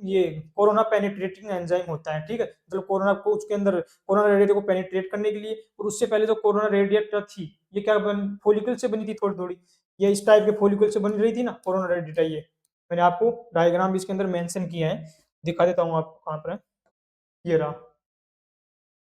ये कोरोना पेनिट्रेटिंग एंजाइम होता है, ठीक है। मतलब कोरोना को उसके अंदर कोरोना रेडिएटर को पेनिट्रेट करने के लिए, और उससे पहले जो कोरोना रेडिएटर थी, ये क्या फोलिकल से बनी थी, थोड़ी थोड़ी, ये इस टाइप के फोलिकल से बनी रही थी ना कोरोना रेडिएटर, ये मैंने आपको डायग्राम भी इसके अंदर मेंशन किया है, दिखा देता हूँ आपको, कहाँ पर है, ये रहा,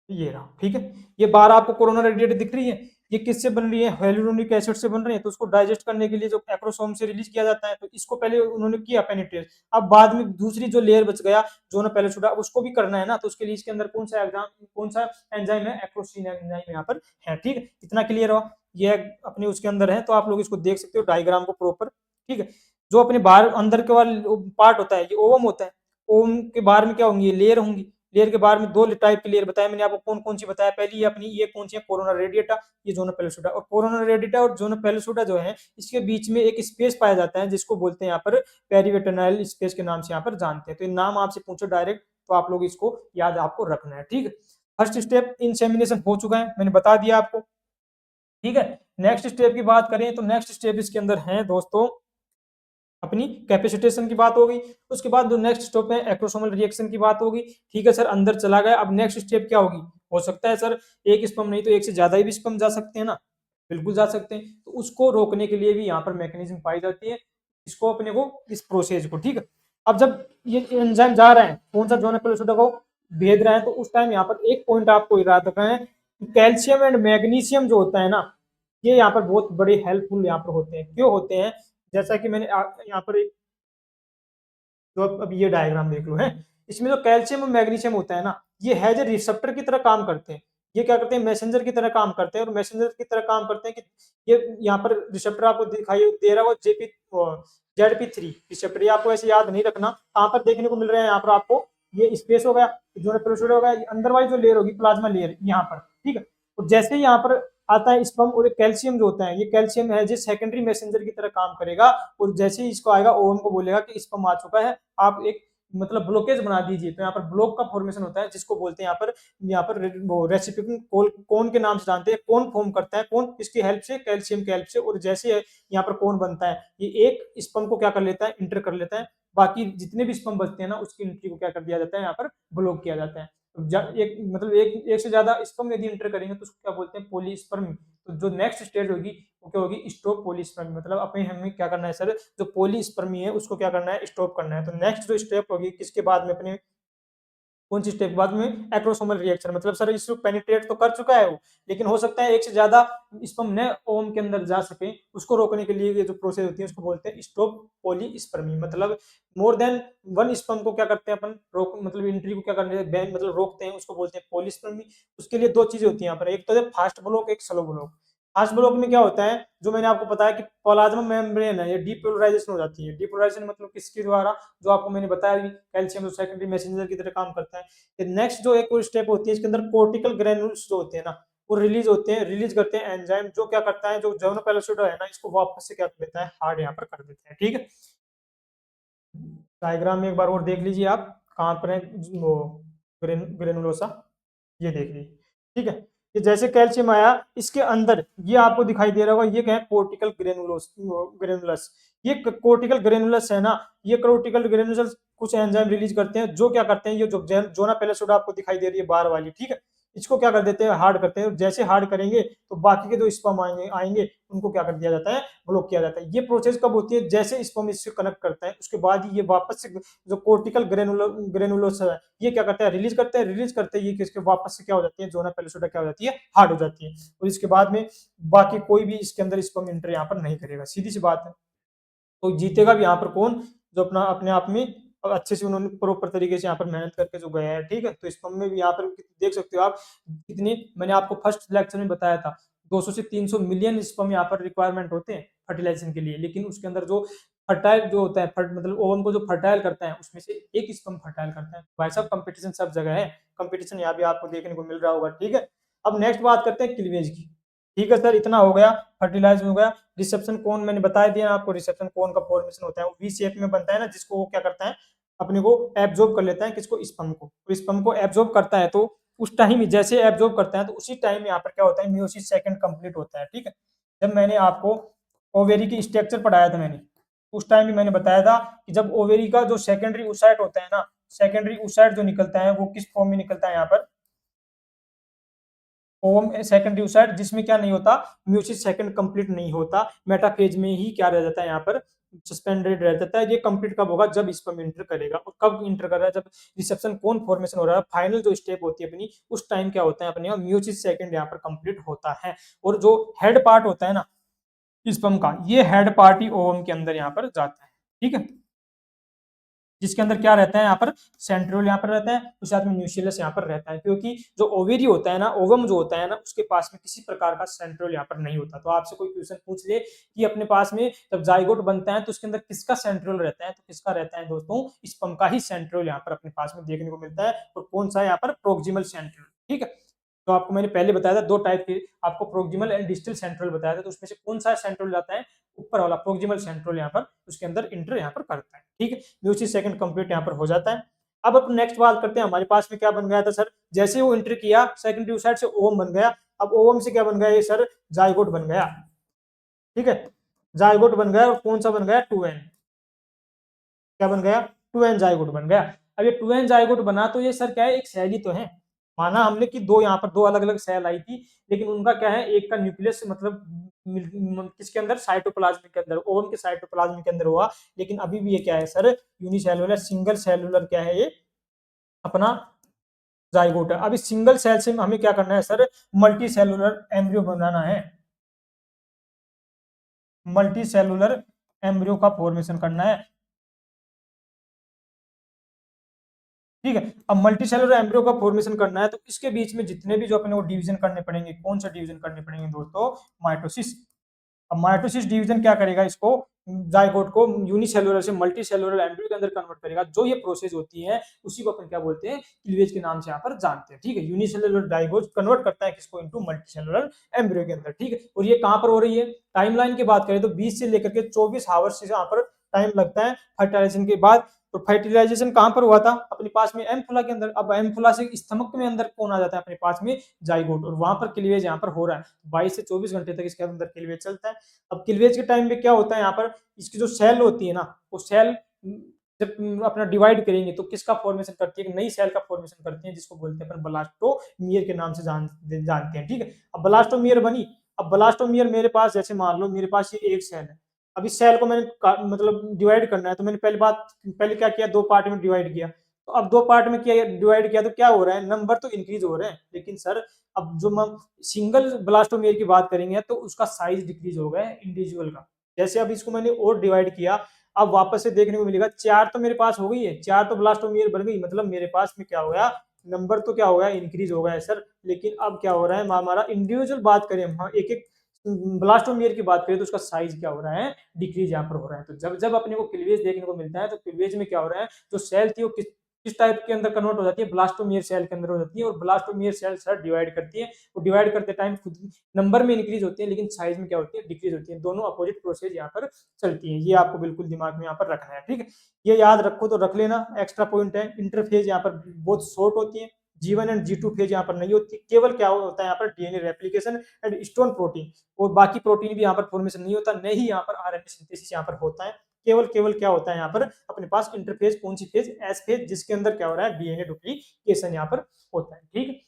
ये रहा, ठीक है। ये बार आपको कोरोना रेडिएटर दिख रही है, ये किससे बन रही है, हेलुरोनिक एसिड से बन रही है, तो उसको डाइजेस्ट करने के लिए जो एक्रोसोम से रिलीज किया जाता है, तो इसको पहले उन्होंने किया पेनिट्रेट, अब बाद में दूसरी जो लेयर बच गया, जो ना पहले छुटा, उसको भी करना है ना, तो उसके लिए इसके अंदर कौन सा एंजाइम है, एक्रोसिन एंजाइम यहाँ पर है, ठीक है। इतना क्लियर हुआ, ये अपने उसके अंदर है, तो आप लोग इसको देख सकते हो डायग्राम को प्रॉपर, ठीक है। जो अपने बाहर अंदर के वाले पार्ट होता है, ये ओवम होता है, ओवम के बाहर में क्या होंगी, लेयर होंगी, लेयर के बारे में दो टाइप की लेयर बताया मैंने आपको, कौन कौन सी बताया, पहली ये अपनी, ये कौन सी है, कोरोना रेडिएटा, ये जोना पेलोसोडा, और कोरोना रेडिएटा और जोना पेलोसोडा जो है, इसके बीच में एक स्पेस पाया जाता है, जिसको बोलते हैं यहाँ पर पेरिवेटरनाइल स्पेस के नाम से यहाँ पर जानते हैं। तो ये नाम आपसे पूछो डायरेक्ट, तो आप लोग इसको याद आपको रखना है, ठीक है। फर्स्ट स्टेप इंसेमिनेशन हो चुका है, मैंने बता दिया आपको, ठीक है। नेक्स्ट स्टेप की बात करें, तो नेक्स्ट स्टेप इसके अंदर है दोस्तों, अपनी कैपेसिटेशन की बात होगी, उसके बाद जो नेक्स्ट स्टेप है एक्रोसोमल रिएक्शन की बात होगी, ठीक है सर, अंदर चला गया, अब नेक्स्ट स्टेप क्या होगी, हो सकता है सर एक स्पर्म नहीं तो एक से ज्यादा भी स्पर्म जा सकते हैं ना, बिल्कुल जा सकते हैं, तो उसको रोकने के लिए भी यहाँ पर मैकेनिज्म पाई जाती है, इसको अपने को, इस प्रोसेस को, ठीक है। अब जब ये एंजाइम जा रहे हैं, कौन सा जोन पेलोसिडा को भेद रहे हैं, तो उस टाइम यहाँ पर एक पॉइंट आपको याद रखना है, कैल्शियम एंड मैग्नीशियम जो होता है ना, ये यहाँ पर बहुत बड़े हेल्पफुल यहाँ पर होते हैं, क्यों होते हैं, जैसा कि मैंने यहाँ पर एक, तो अब ये डायग्राम देख लो है, इसमें जो कैल्शियम और मैग्नीशियम होता है ना, ये हैज ए रिसेप्टर की तरह काम करते हैं, ये क्या करते हैं, मैसेंजर की तरह काम करते हैं, और मैसेंजर की तरह काम करते हैं कि ये यहाँ पर रिसेप्टर आपको दिखाई दे रहा हो, जेडपी 3 रिसेप्टर, ये आपको ऐसे याद नहीं रखना, कहाँ पर देखने को मिल रहे हैं, यहाँ पर आपको ये स्पेस हो गया, जो पेरोसोड हो गया, अंदर वाली जो लेयर होगी प्लाज्मा लेयर यहाँ पर, ठीक है। और जैसे ही यहाँ पर आता है स्पर्म, और कैल्शियम जो होता है, ये कैल्शियम है जो सेकेंडरी मैसेंजर की तरह काम करेगा, और जैसे ही इसको आएगा, ओवन को बोलेगा कि स्पर्म आ चुका है, आप एक मतलब ब्लॉकेज बना दीजिए, तो यहाँ पर ब्लॉक का फॉर्मेशन होता है, जिसको बोलते हैं यहाँ पर वो रेसिपिएंट कौन के नाम से जानते हैं, कौन फॉर्म करता है, कौन किसकी हेल्प से, कैल्शियम की हेल्प से, और जैसे यहाँ पर कौन बनता है, ये एक स्पर्म को क्या कर लेता है, इंटर कर लेता है, बाकी जितने भी स्पर्म बचते हैं ना, उसकी एंट्री को क्या कर दिया जाता है, यहाँ पर ब्लॉक किया जाता है। एक मतलब एक से ज्यादा स्पर्म यदि इंटर करेंगे, तो उसको क्या बोलते हैं, पॉलीस्पर्मी। तो जो नेक्स्ट स्टेज होगी, वो क्या होगी, स्टॉप पॉलीस्पर्मी, मतलब अपने हमें क्या करना है सर, जो पॉलीस्पर्मी है उसको क्या करना है, स्टॉप करना है। तो नेक्स्ट जो स्टेप होगी किसके बाद में, अपने कौन सी स्टेप बाद में एक्रोसोमल रिएक्शन, मतलब सर इसको पेनिट्रेट तो कर चुका है वो, लेकिन हो सकता है एक से ज्यादा स्पर्म ने ओवम के अंदर जा सके, उसको रोकने के लिए ये जो प्रोसेस होती है उसको बोलते हैं स्टॉप पॉलीस्पर्मी, मतलब मोर देन वन स्पर्म को क्या करते हैं अपन रोक, मतलब एंट्री को क्या करते हैं बैन, मतलब रोकते हैं, उसको बोलते हैं पॉलीस्पर्मी। उसके लिए दो चीजें होती हैं यहाँ पर, एक तो है फास्ट ब्लॉक, एक स्लो ब्लॉक। फास्ट ब्लॉक में क्या होता है, जो मैंने आपको बताया कि प्लाज्मा मेम्ब्रेन है ये डीपोलराइजेशन हो जाती है। डीपोलराइजेशन मतलब किसके द्वारा, जो आपको मैंने बताया भी, कैल्शियम जो सेकेंडरी मैसेंजर की तरह काम करता है। नेक्स्ट जो एक और स्टेप होती है इसके अंदर, कोर्टिकल ग्रेन्यूल्स जो होते हैं ना, वो रिलीज होते हैं, रिलीज करते हैं एंजाइम, जो क्या करता है, जो जर्नोपेलोसिडो है ना, इसको वापस से क्या कर देता है, हार्ड यहाँ पर कर देते हैं। ठीक है, डायग्राम में एक बार और देख लीजिए आप, कहाँ पर है वो ग्रेनुलोसा, ये देख लीजिए। ठीक है, ये जैसे कैल्शियम आया इसके अंदर, ये आपको दिखाई दे रहा होगा, ये क्या है, कोर्टिकल ग्रेनुलोस, ग्रेनुलस। ये कोर्टिकल ग्रेनुलस है ना, ये कोर्टिकल ग्रेनुलस कुछ एंजाइम रिलीज करते हैं, जो क्या करते हैं, ये जो जोना पेलोसिडा आपको दिखाई दे रही है बार वाली, ठीक है, इसको क्या कर देते हैं, हार्ड करते हैं। जैसे हार्ड करेंगे तो बाकी के जो स्पर्म आएंगे आएंगे उनको क्या कर दिया जाता है, ब्लॉक किया जाता है। ये प्रोसेस कब होती है, जैसे स्पर्म इससे कनेक्ट करता है उसके बाद ही ये वापस से जो कोर्टिकल ग्रेनुलोस है ये क्या करता है, रिलीज करते हैं, रिलीज करते हैं, ये किसके वापस से क्या हो जाती है, जोना पेलोसिडा क्या हो जाती है, हार्ड हो जाती है, और इसके बाद में बाकी कोई भी इसके अंदर स्पर्म एंटर यहाँ पर नहीं करेगा, सीधी सी बात है। तो जीतेगा भी यहाँ पर कौन, जो अपना अपने आप में अच्छे से उन्होंने प्रॉपर तरीके से यहाँ पर मेहनत करके जो गया है। ठीक है, तो स्पर्म में भी यहाँ पर देख सकते हो आप कितनी, मैंने आपको फर्स्ट लेक्चर में बताया था 200 से 300 मिलियन स्पर्म यहाँ पर रिक्वायरमेंट होते हैं फर्टिलाइजेशन के लिए, लेकिन उसके अंदर जो फर्टाइल जो होता है, मतलब ओवम को जो फर्टाइल करता है उसमें से एक स्पर्म फर्टाइल करता है। भाई साहब कंपटीशन सब जगह है, कंपटीशन यहाँ भी आपको देखने को मिल रहा होगा। ठीक है, अब नेक्स्ट बात करते हैं क्लीवेज की। ठीक है सर, इतना हो गया, फर्टिलाइज हो गया। रिसेप्शन कोन मैंने बता दिया आपको, रिसेप्शन कोन का फॉर्मेशन होता है वो वी शेप में बनता है ना, जिसको वो क्या करता है, अपने को एब्जॉर्ब कर लेता है, किसको, स्पर्म को। तो स्पर्म को एब्जॉर्ब करता है, तो उस टाइम जैसे एब्जॉर्ब करता है तो उसी टाइम यहाँ पर क्या होता है, मियोसिस सेकंड कंप्लीट होता है। ठीक है, जब मैंने आपको ओवेरी की स्ट्रक्चर पढ़ाया था मैंने, उस टाइम भी मैंने बताया था कि जब ओवेरी का जो सेकेंडरी ओसाइट होता है ना, सेकेंडरी ओसाइट जो निकलता है वो किस फॉर्म में निकलता है, यहाँ पर ओवम सेकेंडरी ओसाइट, जिसमें क्या नहीं होता, म्यूसिस सेकंड कंप्लीट नहीं होता, मेटाफेज में ही क्या रह जाता है, यहाँ पर सस्पेंडेड रह जाता है। ये कंप्लीट कब होगा, जब स्पर्म इंटर करेगा, और कब इंटर कर रहा है, जब रिसेप्शन कोन फॉर्मेशन हो रहा है, फाइनल जो स्टेप होती है अपनी, उस टाइम क्या होता है अपने म्यूसिस सेकंड यहाँ पर कंप्लीट होता है। और जो हेड पार्ट होता है ना स्पर्म का, ये हेड पार्ट ही ओवम के अंदर यहाँ पर जाता है। ठीक है, जिसके अंदर क्या रहता है, यहाँ पर सेंट्रियोल यहाँ पर रहता है, उसके साथ में न्यूक्लियस यहाँ पर रहता है, क्योंकि जो ओवेरी होता है ना, ओवम जो होता है ना, उसके पास में किसी प्रकार का सेंट्रियोल यहाँ पर नहीं होता। तो आपसे कोई क्वेश्चन पूछ ले कि अपने पास में जब जाइगोट बनता है तो उसके अंदर किसका सेंट्रियोल रहता है, तो किसका रहता है दोस्तों, स्पर्म का ही सेंट्रियोल यहाँ पर अपने पास में देखने को मिलता है। और कौन सा यहाँ पर, प्रोक्सिमल सेंट्रियोल। ठीक है, तो आपको मैंने पहले बताया था दो टाइप के, आपको प्रोक्सिमल एंड डिस्टल सेंट्रियोल बताया था, तो उसमें से कौन सा सेंट्रियोल जाता है, ऊपर वाला प्रोक्सिमल सेंट्रियोल यहाँ पर उसके अंदर इंटर यहाँ पर करता है। ठीक है, म्यूसिस सेकंड कंप्लीट यहाँ पर हो जाता है। अब अपन नेक्स्ट बात करते हैं, हमारे पास में क्या बन गया था सर, जैसे वो इंटर किया सेकेंडरी ओसाइट से ओवम बन गया। अब ओवम से क्या बन गया ये सर, जाइगोट बन गया। ठीक है, जाइगोट बन गया, और कौन सा बन गया, 2n, क्या बन गया, 2n जाइगोट बन गया। अब ये 2n जाइगोट बना तो ये सर क्या है, एक सेल ही तो है। माना हमने कि दो यहाँ पर दो अलग अलग सेल आई थी, लेकिन उनका क्या है, एक का न्यूक्लियस मतलब किसके अंदर, साइटोप्लाज्म के अंदर, ओवम के साइटोप्लाज्म के अंदर हुआ। लेकिन अभी भी ये क्या है सर, यूनिसेलुलर सिंगल सेलुलर क्या है ये अपना जाइगोट है। अब इस सिंगल सेल से हमें क्या करना है सर, मल्टी सेलुलर एम्ब्रियो बनाना है, मल्टी सेलुलर एम्ब्रियो का फॉर्मेशन करना है। ठीक है, अब मल्टी सेलुलर एम्ब्रियो का फॉर्मेशन करना है, तो इसके बीच में जितने भी जो अपने को डिवीजन करने पड़ेंगे, कौन सा डिवीजन करने पड़ेंगे दोस्तों, माइटोसिस। अब माइटोसिस डिवीजन क्या करेगा, इसको जाइगोट को यूनिसेलुलर से मल्टी सेलुलर एम्ब्रियो के अंदर कन्वर्ट करेगा। जो ये प्रोसेस होती है उसी को अपन क्या बोलते हैं, क्लीवेज के नाम से यहाँ पर जानते हैं। ठीक है, यूनिसेलुलर जाइगोट कन्वर्ट करता है किसको, इनटू मल्टी सेलुलर एम्ब्रियो के अंदर। ठीक है, और ये कहाँ पर हो रही है, टाइमलाइन की बात करें तो 20 से लेकर के 24 आवर्स यहाँ पर टाइम लगता है फर्टिलाइजेशन के बाद। तो फर्टिलाइजेशन कहाँ पर हुआ था, अपने पास में एम्फुला के अंदर। अब एम्फुला से स्टमक में अंदर कौन आ जाता है अपने पास में, जाइगोट, और वहां पर क्लीवेज यहाँ पर हो रहा है। 22 से 24 घंटे तक इसके अंदर क्लीवेज चलता है। अब क्लीवेज के टाइम में क्या होता है, यहाँ पर इसकी जो सेल होती है ना, वो सेल जब अपना डिवाइड करेंगे तो किसका फॉर्मेशन करती है, नई सेल का फॉर्मेशन करती है, जिसको बोलते हैं अपन ब्लास्टोमियर के नाम से जानते हैं। ठीक है, अब ब्लास्टोमियर बनी। अब ब्लास्टोमियर मेरे पास, जैसे मान लो मेरे पास ये एक सेल है, अब इस सेल को मैंने मतलब डिवाइड करना है, तो मैंने पहले क्या किया, दो पार्ट में डिवाइड किया। तो अब 2 पार्ट में किया डिवाइड किया तो क्या हो रहा है, नंबर तो इंक्रीज़ हो रहे हैं, लेकिन सर अब जो हम सिंगल ब्लास्टोमेयर की बात करेंगे तो उसका साइज़ डिक्रीज़ हो गया है इंडिविजुअल का। जैसे अब इसको मैंने और डिवाइड किया, अब वापस से देखने को मिलेगा 4 तो मेरे पास हो गई है, 4 तो ब्लास्टोमेयर बन गई, मतलब मेरे पास में क्या हो गया, नंबर तो क्या हो गया, इंक्रीज़ हो गया है सर। लेकिन अब क्या हो रहा है, हमारा इंडिविजुअल बात करें हम, हाँ, एक-एक ब्लास्टोमेयर की बात करें तो उसका साइज़ क्या हो रहा है, डिक्रीज़ यहाँ पर हो रहा है। तो जब जब अपने को क्लीवेज देखने को मिलता है तो क्लीवेज में क्या हो रहा है, जो सेल थी वो किस टाइप के अंदर कन्वर्ट हो जाती है, ब्लास्टोमेयर सेल के अंदर हो जाती है, और ब्लास्टोमेयर सेल सर डिवाइड करती है, वो डिवाइड करते टाइम खुद नंबर में इंक्रीज होती है, लेकिन साइज में क्या होती है, डिक्रीज होती है। दोनों अपोजिट प्रोसेस यहाँ पर चलती है, ये आपको बिल्कुल दिमाग में यहाँ पर रखना है, ठीक है। ये याद रखो तो रख लेना, एक्स्ट्रा पॉइंट है। इंटरफेज यहाँ पर बहुत शॉर्ट होती है, G1 एंड G2 फेज यहाँ पर नहीं होती, केवल क्या होता है यहाँ पर DNA replication and stone protein, और बाकी प्रोटीन भी यहाँ पर फॉर्मेशन नहीं होता, नहीं यहाँ पर आरएनए सिंथेसिस यहाँ पर होता है। केवल केवल क्या होता है यहाँ पर अपने पास इंटरफेज, कौन सी फेज, एस फेज, जिसके अंदर क्या हो रहा है, डीएनए डुप्लीकेशन यहाँ पर होता है, ठीक है।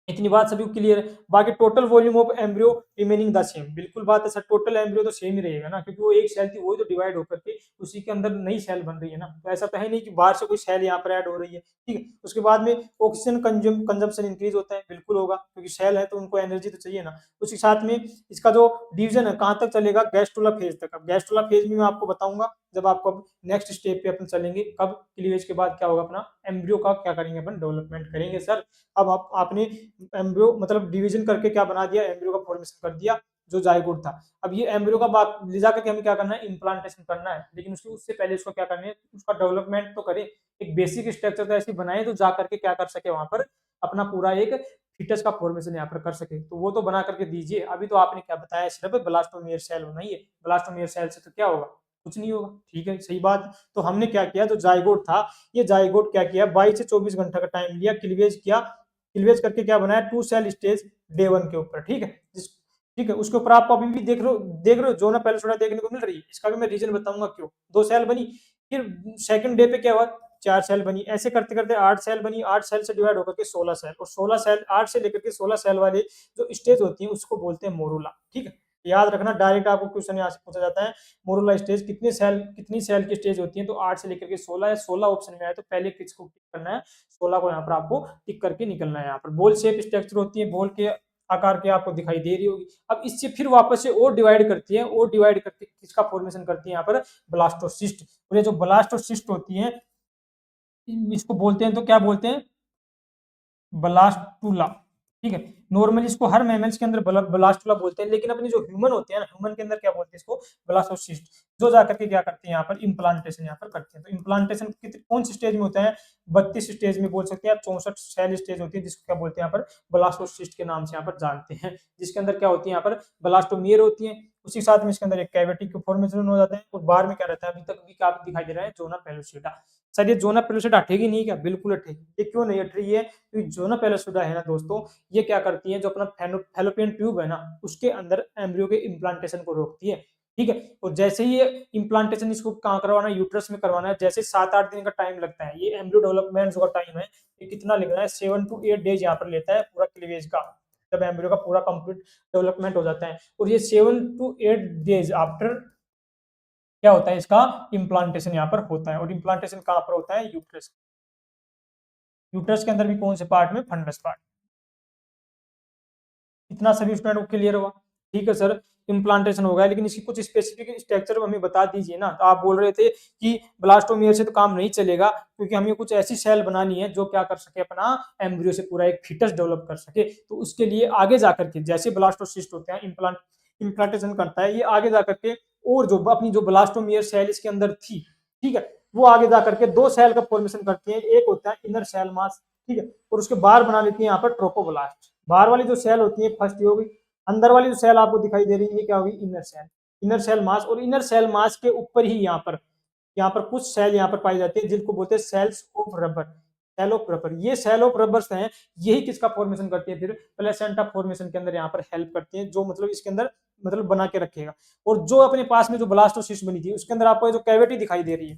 इतनी बात सभी को क्लियर है। बाकी total volume of embryo remaining the same, बिल्कुल बात है सर, टोटल एम्ब्रियो तो सेम ही रहेगा ना, क्योंकि वो एक सेल थी, वही तो डिवाइड होकर के उसी के अंदर नई सेल बन रही है ना, तो ऐसा तो है नहीं कि बाहर से कोई सेल यहाँ पर ऐड हो रही है, ठीक है। उसके बाद में ऑक्सीजन कंजम्पशन इंक्रीज होता है, बिल्कुल होगा, क्योंकि सेल है तो उनको एनर्जी तो चाहिए ना। उसके साथ में इसका जो डिवीजन है कहाँ तक चलेगा, गैस्ट्रोला फेज तक। अब गैस्ट्रोला फेज में मैं आपको बताऊंगा जब आपको नेक्स्ट स्टेप पे अपन चलेंगे, कब क्लीवेज के बाद क्या होगा, अपना एम्ब्रियो का क्या करेंगे, अपन डेवलपमेंट करेंगे सर। अब आपने एम्ब्रियो मतलब डिवीजन करके क्या बना दिया, एम्ब्रियो का फॉर्मेशन कर दिया जो जाइगोट था। अब ये एम्ब्रियो का बात ले जाकर के हमें क्या करना है, इम्प्लांटेशन करना है, लेकिन उससे पहले उसको क्या करना है, उसका डेवलपमेंट तो करें, एक बेसिक स्ट्रक्चर तो ऐसी बनाए तो जा करके क्या कर सके, वहां पर अपना पूरा एक फिटस का फॉर्मेशन यहाँ पर कर सके, तो वो तो बना करके दीजिए। अभी तो आपने क्या बताया, सिर्फ ब्लास्टोमेयर सेल होना ही है, ब्लास्टोमेयर सेल से तो क्या होगा, कुछ नहीं होगा, ठीक है, सही बात। तो हमने क्या किया, जो जाइगोट था, ये जाइगोट क्या किया, 22 से 24 घंटा का टाइम लिया, क्लीवेज किया, क्लीवेज करके क्या बनाया, 2 सेल स्टेज डे 1 के ऊपर, ठीक है। ठीक है, उसके ऊपर आपको अभी भी देख रहे हो जोना पेलिसोडा देखने को मिल रही है, इसका भी मैं रीजन बताऊंगा क्यों। 2 सेल बनी, फिर सेकंड डे पे क्या हुआ, 4 सेल बनी, ऐसे करते करते 8 सेल बनी, 8 सेल से डिवाइड होकर के 16 सेल, और 16 सेल, 8 से लेकर के 16 सेल वाले जो स्टेज होती है उसको बोलते हैं मोरूला, ठीक है। याद रखना, डायरेक्ट आपको क्वेश्चन यहाँ से पूछा जाता है, मोरूला स्टेज कितनी सेल की स्टेज होती है, तो 8 से लेकर के 16 है, 16 ऑप्शन में आए तो पहले किसको टिक करना है, 16 को यहाँ पर आपको टिक करके निकलना है। यहाँ पर बॉल शेप स्ट्रक्चर होती है, बॉल के आकार के आपको दिखाई दे रही होगी। अब इससे फिर वापस से और डिवाइड करती है, और डिवाइड करके किसका फॉर्मेशन करती है, यहाँ पर ब्लास्टोसिस्ट। और ये जो ब्लास्टोसिस्ट होती है, इसको बोलते हैं, तो क्या बोलते हैं, ब्लास्टुला, ठीक है। नॉर्मली इसको हर मैमल्स के अंदर ब्लास्टुला बोलते हैं, लेकिन अपनी जो ह्यूमन होते हैं ना, ह्यूमन के अंदर क्या बोलते हैं इसको, ब्लास्टोसिस्ट। जो जाकर के क्या करते हैं, यहाँ पर इम्प्लांटेशन यहाँ पर करते हैं। तो इम्प्लांटेशन कौन सी स्टेज में होता है, 32 स्टेज में बोल सकते हैं आप, 64 सेल स्टेज होती है, जिसको क्या बोलते हैं यहाँ पर, ब्लास्टोसिस्ट के नाम से यहाँ पर जानते हैं। जिसके अंदर क्या होती है, यहाँ पर ब्लास्टोमियर होती है, उसी साथ में इसके अंदर एक कैविटी के फॉर्मेशन हो जाता है, और बाहर में क्या रहता है, अभी तक भी क्या दिखाई दे रहा है, जोना पेलोसिडा। सर ये जोना पेलोसिडा हटेगी नहीं क्या, बिल्कुल हटेगी। ये क्यों नहीं हट रही है, क्योंकि जोना पेलोसिडा है ना दोस्तों, ये क्या करती है, जो अपना फैलोपियन ट्यूब है ना, उसके अंदर एम्ब्रियो के इम्प्लांटेशन को रोकती है, ठीक है। और जैसे ही ये इम्प्लांटेशन इसको कहाँ करवाना है, यूट्रस में करवाना है, जैसे 7-8 दिन का टाइम लगता है, ये एम्ब्रियो डेवलपमेंट जो टाइम है, ये कितना लिखना है, 7 to 8 डेज यहाँ पर लेता है पूरा क्लीवेज का, जब एम्ब्रियो का पूरा कंप्लीट डेवलपमेंट हो जाता है। और ये 7 to 8 डेज आफ्टर क्या होता है, इसका इम्प्लांटेशन यहाँ पर होता है। और इम्प्लांटेशन कहाँ पर होता है, यूट्रस। यूट्रस के अंदर भी कौन से पार्ट में, फंडस पार्ट। इतना सभी स्टूडेंट को क्लियर हुआ, ठीक है सर। इम्प्लांटेशन हो गया, लेकिन इसकी कुछ स्पेसिफिक स्ट्रक्चर हमें बता दीजिए ना। तो आप बोल रहे थे कि ब्लास्टोमियर से तो काम नहीं चलेगा, क्योंकि हमें कुछ ऐसी सेल बनानी है जो क्या कर सके, अपना एम्ब्रियो से पूरा एक फिटस डेवलप कर सके। तो उसके लिए आगे जाकर के जैसे ब्लास्टोसिस्ट होते हैं, इम्प्लांटेशन करता है, ये आगे जाकर के और जो अपनी जो ब्लास्टोमियर सेल इसके अंदर थी, ठीक है, वो आगे जाकर के 2 सेल का फॉर्मेशन करती है। एक होता है इनर सेल मास, ठीक है, और उसके बाहर बना लेती है यहाँ पर ट्रोपोब्लास्ट। बाहर वाली जो सेल होती है फर्स्ट ये होगी, अंदर वाली जो सेल आपको दिखाई दे रही है, ये क्या होगी, inner cell. Inner cell mass, और इनर सेल मास के ऊपर ही यहाँ पर कुछ सेल यहाँ पर पाई जाती है, जिनको बोलते हैं cells of Rauber, cell of Rauber. ये सेल ऑफ रबर्स हैं, यही किसका फॉर्मेशन करती है, फिर प्लेसेंटा फॉर्मेशन के अंदर यहाँ पर हेल्प करती है, जो मतलब इसके अंदर मतलब बना के रखेगा। और जो अपने पास में जो ब्लास्टोसिस्ट बनी थी, उसके अंदर आपको जो कैविटी दिखाई दे रही है,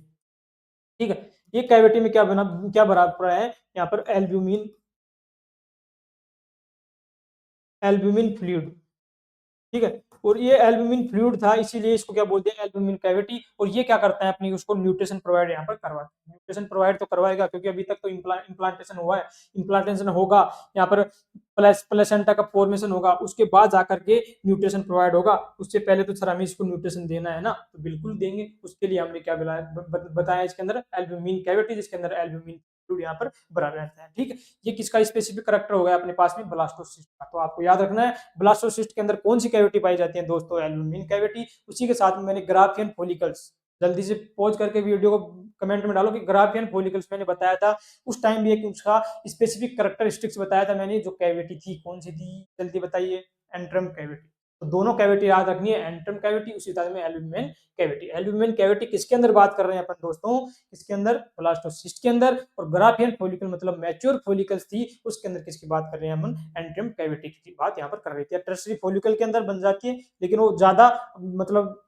ठीक है, ये कैविटी में क्या भरा पड़ा है, यहाँ पर एल्ब्यूमिन फ्लूइड, ठीक है। और ये एल्ब्यूमिन फ्लूइड था, इसीलिए इसको क्या बोलते हैं, एल्ब्यूमिन कैविटी। और ये क्या करता है, अपनी उसको न्यूट्रिशन प्रोवाइड यहाँ पर करवाता है। न्यूट्रिशन प्रोवाइड तो करवाएगा, क्योंकि अभी तक तो इम्प्लांटेशन हुआ है, इम्प्लांटेशन होगा, यहाँ पर प्लेसेंटा का फॉर्मेशन होगा, उसके बाद जाकर के न्यूट्रिशन प्रोवाइड होगा। उससे पहले तो सर हमें इसको न्यूट्रिशन देना है ना, तो बिल्कुल देंगे। उसके लिए हमने क्या बताया, इसके अंदर एल्ब्यूमिन कैविटी, जिसके अंदर एल्ब्यूमिन फ्लूइड यहाँ पर भरा रहता है। ठीक है, ये किसका स्पेसिफिक करेक्टर हो गया अपने पास में, ब्लास्टोसिस्ट का। तो आपको याद रखना है ब्लास्टोसिस्ट के अंदर कौन सी कैविटी पाई जाती है दोस्तों, एल्ब्यूमिन कैविटी। उसी के साथ में मैंने ग्राफियन फॉलिकल्स, जल्दी से पॉज करके वीडियो को कमेंट में डालो कि ग्राफियन फॉलिकल्स मैंने बताया था उस टाइम भी, एक उसका स्पेसिफिक करेक्टरिस्टिक्स बताया था मैंने। जो कैविटी थी कौन सी थी, जल्दी बताइए, एंट्रम कैविटी। तो दोनों कैविटी याद रखनी है, एंट्रम कैविटी, उसी तरह में एल्ब्यूमिन कैविटी। एल्ब्यूमिन कैविटी किसके अंदर बात कर रहे हैं अपन दोस्तों, इसके अंदर ब्लास्टोसिस्ट के अंदर। और ग्राफियन फॉलिकल मतलब मैच्योर फॉलिकल्स थी, उसके अंदर किसकी बात कर रहे हैं हम, एंट्रम कैविटी की बात यहाँ पर कर रहे थे। टर्सरी फॉलिकल के अंदर बन जाती है, लेकिन वो ज्यादा मतलब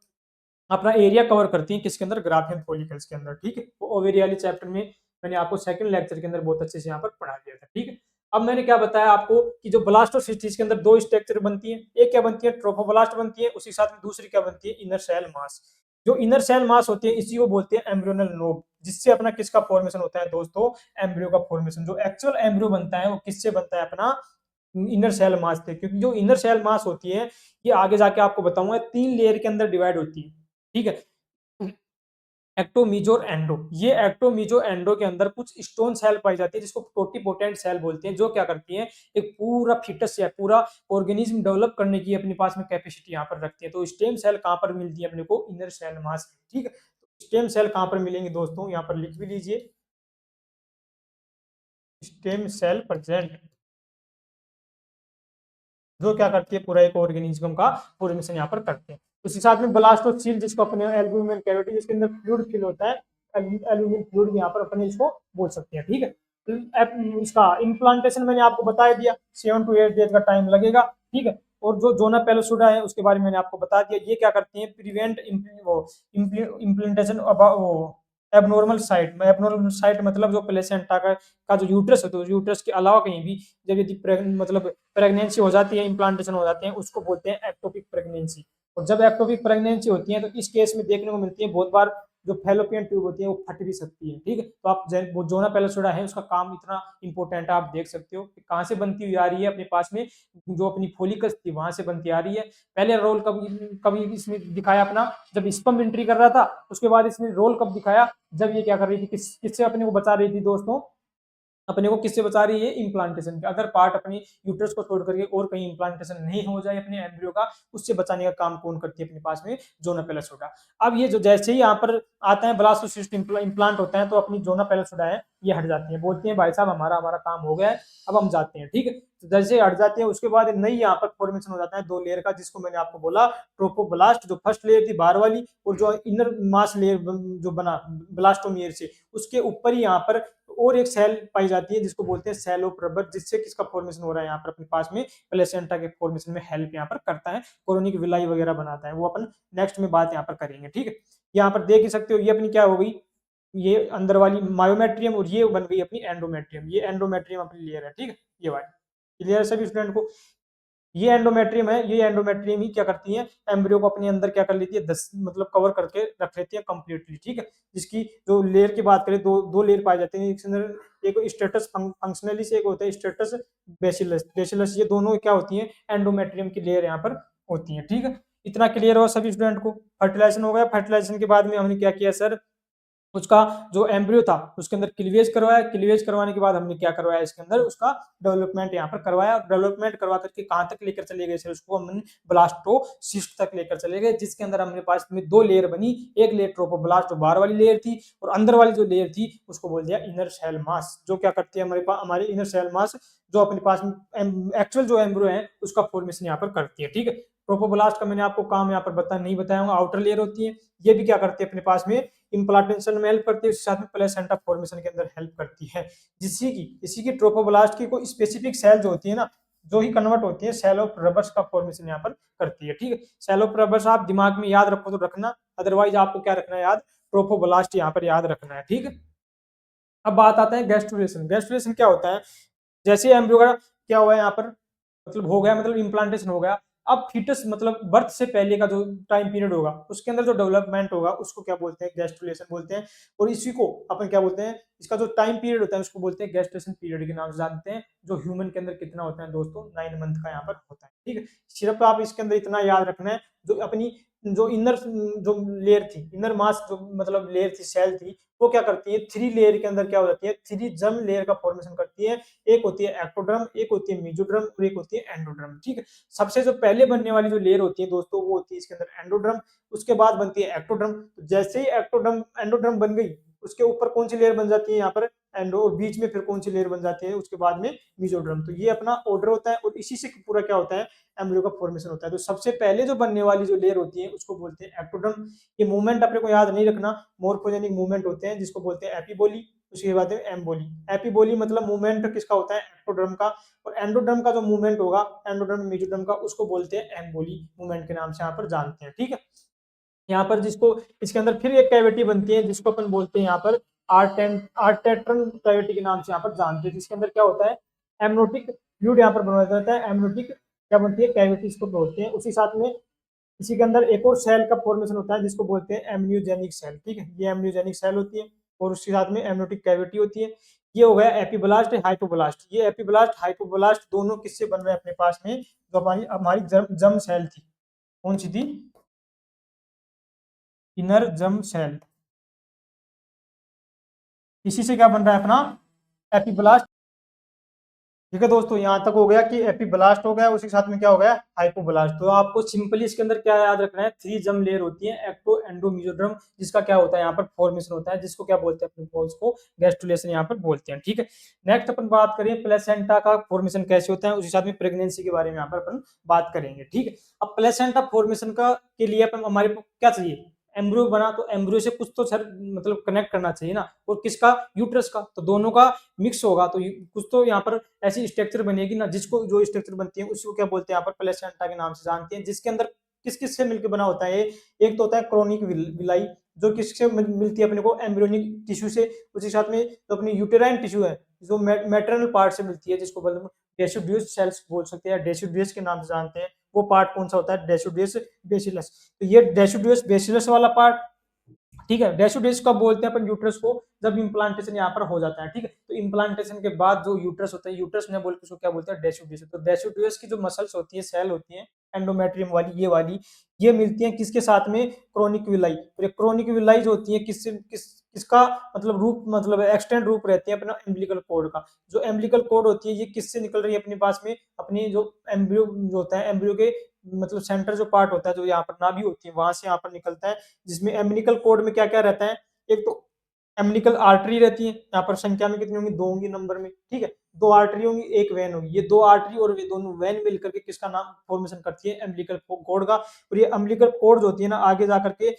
अपना एरिया कवर करती है किसके अंदर, ग्राफियन फॉलिकल्स के अंदर। ठीक है, वो ओवेरी वाली चैप्टर में मैंने आपको सेकंड लेक्चर के अंदर बहुत अच्छे से यहाँ पर पढ़ा दिया था। ठीक है, अब मैंने क्या बताया आपको कि जो ब्लास्टोसिस्ट, इसके अंदर दो स्ट्रक्चर बनती है। एक क्या बनती है, ट्रोफोब्लास्ट बनती है, उसी साथ में दूसरी क्या बनती है, इनर सेल मास। जो इनर सेल मास होती है, इसी को बोलते हैं एम्ब्रियोनल नोब, जिससे अपना किसका फॉर्मेशन होता है दोस्तों, एम्ब्रियो का फॉर्मेशन। जो एक्चुअल एम्ब्रियो बनता है वो किससे बनता है, अपना इनर सेल मास से। क्योंकि जो इनर सेल मास होती है, ये आगे जाके आपको बताऊंगा, 3 लेयर के अंदर डिवाइड होती है। ठीक है, एक्टोमीजो और एंडो। ये एक्टोमीजो एंडो के अंदर कुछ स्टोन सेल पाई जाती है, जिसको टोटीपोटेंट सेल बोलते हैं, जो क्या करती है, एक पूरा फिटस या पूरा ऑर्गेनिज्म डेवलप करने की अपने पास में कैपेसिटी यहाँ पर रखती है। तो स्टेम सेल कहाँ पर मिलती है अपने को, इनर सेल मास में। ठीक है, स्टेम सेल कहाँ पर मिलेंगे दोस्तों, यहाँ पर लिख भी लीजिए, स्टेम सेल प्रेजेंट, जो क्या करती है, पूरा एक ऑर्गेनिज्म का फॉर्मेशन यहाँ पर करते हैं। उसी साथ में ब्लास्टोसील, जिसको अपने एल्ब्यूमिन कैविटी, जिसके अंदर फ्लूइड फिल होता है, एल्ब्यूमिन फ्लूइड यहाँ पर अपने इसको बोल सकते हैं। ठीक है, इसका इम्प्लांटेशन मैंने आपको बता दिया, 7 to 8 डेज का टाइम लगेगा। ठीक है, और जो जोना पेलोसुडा है उसके बारे में मैंने आपको बता दिया, ये क्या करती है, प्रिवेंट इम्प्लांटेशन एबनॉर्मल साइट में। एबनॉर्मल साइट मतलब जो प्लेसेंटा का जो यूट्रस है, तो यूट्रस के अलावा कहीं भी जब यदि मतलब प्रेगनेंसी हो जाती है, इम्प्लांटेशन हो जाते हैं, उसको बोलते हैं एक्टोपिक प्रेगनेंसी। और जब एक्टोपिक प्रेगनेंसी होती है, तो इस केस में देखने को मिलती है बहुत बार, जो फैलोपियन ट्यूब होती है वो फट भी सकती है। ठीक है, तो आप वो जोना पेलोसुडा है, उसका काम इतना इंपॉर्टेंट है, आप देख सकते हो कि कहाँ से बनती हुई आ रही है अपने पास में, जो अपनी फोलिकस थी वहां से बनती आ रही है। पहले रोल कब कभी इसमें दिखाया अपना, जब स्पर्म एंट्री कर रहा था। उसके बाद इसमें रोल कब दिखाया, जब ये क्या कर रही थी, किससे अपने को बचा रही थी दोस्तों, अपने को किससे बचा रही है, इम्प्लांटेशन के। अगर पार्ट अपनी यूट्रस को छोड़ करके और कहीं इम्प्लांटेशन नहीं हो जाए अपने एम्ब्रियो का, उससे बचाने का काम कौन करती है अपने पास में, जोना पेलोसुडा। अब ये जो जैसे ही यहाँ पर आता है ब्लास्टोसिस्ट इम्प्लांट होता है, तो अपनी जोना पेलोसुडा है ये हट जाती है, बोलती है भाई साहब हमारा हमारा काम हो गया है, अब हम जाते हैं। ठीक है, तो जैसे हट जाते हैं, उसके बाद नई यहाँ पर फॉर्मेशन हो जाता है 2 लेयर का, जिसको मैंने आपको बोला ट्रोपोब्लास्ट, जो फर्स्ट लेयर थी बाहर वाली, और जो इनर मास लेयर जो बना ब्लास्टोमियर से, उसके ऊपर ही यहाँ पर और एक सेल पाई जाती है, जिसको बोलते हैं सेल ऑफ रबर, जिससे किसका फॉर्मेशन हो रहा है यहाँ पर अपने पास में, प्लेसेंटा के फॉर्मेशन में हेल्प यहाँ पर करता है, कोरोनिक विलाई वगैरह बनाता है। वो अपन नेक्स्ट में बात यहाँ पर करेंगे। ठीक है, यहाँ पर देख ही सकते हो, ये अपनी क्या हो गई, ये अंदर वाली मायोमेट्रियम, और ये बन गई अपनी एंडोमेट्रियम। ये एंडोमेट्रियम अपनी लेयर है। ठीक है, ये वाली क्लियर है सभी स्टूडेंट को। ये एंडोमेट्रियम है, ये एंडोमेट्रियम ही क्या करती है, एम्ब्रियो को अपने अंदर क्या कर लेती है, 10 मतलब कवर करके रख लेती है कंप्लीटली। ठीक है, जिसकी जो लेयर की बात करें, दो लेयर पाए जाते हैं, इसके अंदर एक स्टेटस फंक्शनलिस, एक होता है स्टेटस बेसिलस। बेसिलस, ये दोनों क्या होती है, एंडोमेट्रियम की लेयर यहाँ पर होती है। ठीक है, इतना क्लियर हो सभी स्टूडेंट को। फर्टिलाइजेशन हो गया, फर्टिलाइजेशन के बाद में हमने क्या किया सर, उसका जो एम्ब्रियो था उसके अंदर क्लीवेज करवाया, क्लीवेज करवाने के बाद हमने क्या करवाया, इसके अंदर उसका डेवलपमेंट यहाँ पर करवाया। डेवलपमेंट करवा करके कहाँ तक लेकर चले गए सर, उसको हमने ब्लास्टोसिस्ट तक लेकर चले गए, जिसके अंदर हमारे पास में 2 लेयर बनी। एक लेयर ट्रोपोब्लास्ट जो बाहर वाली लेयर थी, और अंदर वाली जो लेयर थी उसको बोल दिया इनर सेल मास, जो क्या करती है हमारे पास, हमारी इनर सेल मास जो अपने पास में एक्चुअल जो एम्ब्रियो है उसका फॉर्मेशन यहाँ पर करती है। ठीक है, ट्रोपोब्लास्ट का मैंने आपको काम यहाँ पर नहीं बताया, आउटर लेयर होती है, ये भी क्या करती है अपने पास में, इम्प्लांटेशन में हेल्प करती है, उसके साथ में प्लेसेंटा फॉर्मेशन के अंदर हेल्प करती है। इसी की ट्रोपोब्लास्ट की कोई स्पेसिफिक सेल जो होती है ना, जो ही कन्वर्ट होती है, सेल ऑफ रबर्स का फॉर्मेशन यहाँ पर करती है। ठीक है, सेल ऑफ रबर्स आप दिमाग में याद रखो तो रखना, अदरवाइज आपको क्या रखना है याद, ट्रोपोब्लास्ट यहाँ पर याद रखना है। ठीक है, अब बात आता है गैस्ट्रुलेशन। गैस्ट्रुलेशन क्या होता है, जैसे एम्ब्रियो का क्या हुआ है यहाँ पर, मतलब हो गया, मतलब इम्प्लांटेशन हो गया, अब फीटस मतलब बर्थ से पहले का जो टाइम पीरियड होगा, उसके अंदर जो डेवलपमेंट होगा उसको क्या बोलते हैं, गैस्ट्रुलेशन बोलते हैं। और इसी को अपन क्या बोलते हैं, इसका जो टाइम पीरियड होता है उसको बोलते हैं गैस्ट्रेशन पीरियड के नाम से जानते हैं, जो ह्यूमन के अंदर कितना होता है दोस्तों, 9 मंथ का यहाँ पर होता है। ठीक है, सिर्फ आप इसके अंदर इतना याद रखना है, जो अपनी जो इनर जो लेयर थी, इनर मास जो मतलब लेयर थी, सेल थी, वो क्या करती है, 3 लेयर के अंदर क्या हो जाती है, 3 जर्म लेयर का फॉर्मेशन करती है। एक होती है एक्टोडर्म, एक होती है मेसोडर्म और एक होती है एंडोडर्म। ठीक है, सबसे जो पहले बनने वाली जो लेयर होती है दोस्तों, वो होती है इसके अंदर एंडोडर्म, उसके बाद बनती है एक्टोडर्म। तो जैसे ही एक्टोडर्म एंडोडर्म बन गई, उसके ऊपर कौन सी लेयर बन जाती है यहाँ पर एंडो, और बीच में फिर कौन सी लेयर बन जाती है उसके बाद में, मेसोडर्म। तो ये अपना ऑर्डर होता है, और इसी से पूरा क्या होता है, एम्ब्रियो का फॉर्मेशन होता है। तो सबसे पहले जो बनने वाली जो लेयर होती है उसको बोलते हैं एक्टोडर्म। ये मूवमेंट अपने को याद नहीं रखना, मोर्फोजेनिक मूवमेंट होते हैं जिसको बोलते हैं एपिबोली, उसके बाद एम्बोली। एपिबोली मतलब मूवमेंट किसका होता है, एक्टोडर्म का, और एंडोडर्म का जो मूवमेंट होगा, एंडोडर्म मेसोडर्म का, उसको बोलते हैं एम्बोली मूवमेंट के नाम से यहाँ पर जानते हैं। ठीक है, यहाँ पर जिसको इसके अंदर फिर एक कैविटी बनती है जिसको अपन बोलते हैं यहाँ पर आर्टेट्रन कैविटी के नाम से यहाँ पर जानते हैं, जिसके अंदर क्या होता है, एमनोटिक फ्लूइड यहाँ पर बनाया जाता है। एमनोटिक क्या बनती है, कैविटी इसको बोलते हैं। उसी साथ में इसी के अंदर एक और सेल का फॉर्मेशन होता है जिसको बोलते हैं एमनियोजेनिक सेल। ठीक है, ये एमनियोजेनिक सेल होती है, और उसके साथ में एमनोटिक कैविटी होती है। ये हो गया एपिब्लास्ट हाइपोब्लास्ट। ये एपिब्लास्ट हाइपोब्लास्ट दोनों किससे बन रहे हैं अपने पास में, जो हमारी हमारी जर्म सेल थी, कौन सी थी, इनर जर्म सेल, इसी से क्या बन रहा है अपना, एपिब्लास्ट। ठीक है दोस्तों, यहाँ तक हो गया कि एपिब्लास्ट हो गया, उसी के साथ में क्या हो गया, हाइपोब्लास्ट। तो आपको सिंपली इसके अंदर क्या याद रखना है, 3 जर्म लेयर होती है, एक्टो एंडो मेसोडर्म, जिसका क्या होता है यहाँ पर फॉर्मेशन होता है, जिसको क्या बोलते हैं अपने उसको गैस्ट्रुलेशन यहाँ पर बोलते हैं। ठीक है, नेक्स्ट अपन बात करें प्लेसेंटा का फॉर्मेशन कैसे होता है, उसी साथ में प्रेगनेंसी के बारे में यहाँ पर अपन बात करेंगे। ठीक है, अब प्लेसेंटा फॉर्मेशन का के लिए अपन हमारे को क्या चाहिए, एम्ब्रियो बना, तो एम्ब्रियो से कुछ तो सर मतलब कनेक्ट करना चाहिए ना, और किसका, यूट्रस का। तो दोनों का मिक्स होगा तो कुछ तो यहाँ पर ऐसी स्ट्रक्चर बनेगी ना, जिसको जो स्ट्रक्चर बनती है उसको क्या बोलते हैं यहाँ पर, प्लेसेंटा के नाम से जानते हैं। जिसके अंदर किस किस से मिलकर बना होता है, एक तो होता है क्रोनिक विलाई, जो किससे मिलती है अपने को, एम्ब्रियोनिक टिश्यू से। उसी के साथ में जो अपनी यूटेराइन टिश्यू है, जो मैटरनल पार्ट से मिलती है, जिसको डेसिडुअस सेल्स बोल सकते हैं, डेसिडुअस के नाम से जानते हैं। वो पार्ट कौन सा होता है, डेसिडुअस बेसिलस। तो ये डेसिडुअस बेसिलस वाला पार्ट, ठीक है, डेसिडुअस कब बोलते हैं अपन यूट्रस को, जब इम्प्लांटेशन यहाँ पर हो जाता है। ठीक है, तो इम्प्लांटेशन के बाद जो यूट्रस होता है, यूट्रस में बोल के उसको क्या बोलते हैं, डेसिडुअस। तो डेसिडुअस की जो मसल्स होती है, सेल होती है एंडोमेट्रियम वाली, ये मिलती है किसके साथ में, क्रोनिक विलाई। तो ये क्रोनिक विलाई जो होती है किसका मतलब रूप, मतलब एक्सटेंड रूप रहती है अपना एम्बिलिकल कोड का। जो एम्बिलिकल कोड होती है, ये किससे निकल रही है अपने पास में, अपनी जो एम्ब्रियो जो होता है, एम्ब्रियो के मतलब सेंटर जो पार्ट होता है, जो यहाँ पर नाभि होती है, वहां से यहाँ पर निकलता है। जिसमें एम्बिलिकल कोड में क्या क्या रहता है, एक तो एम्बिलिकल आर्टरी रहती है, यहाँ पर संख्या में कितनी होंगी, 2 होंगी नंबर में। ठीक है, 2 आर्टरी होंगी, एक वेन होगी। ये 2 आर्टरी और ये दोनों वेन मिलकर के किसका नाम फॉर्मेशन करती है, एम्बिलिकल कोड का। और ये एम्बिलिकल कोड जो होती है ना, आगे जाकर के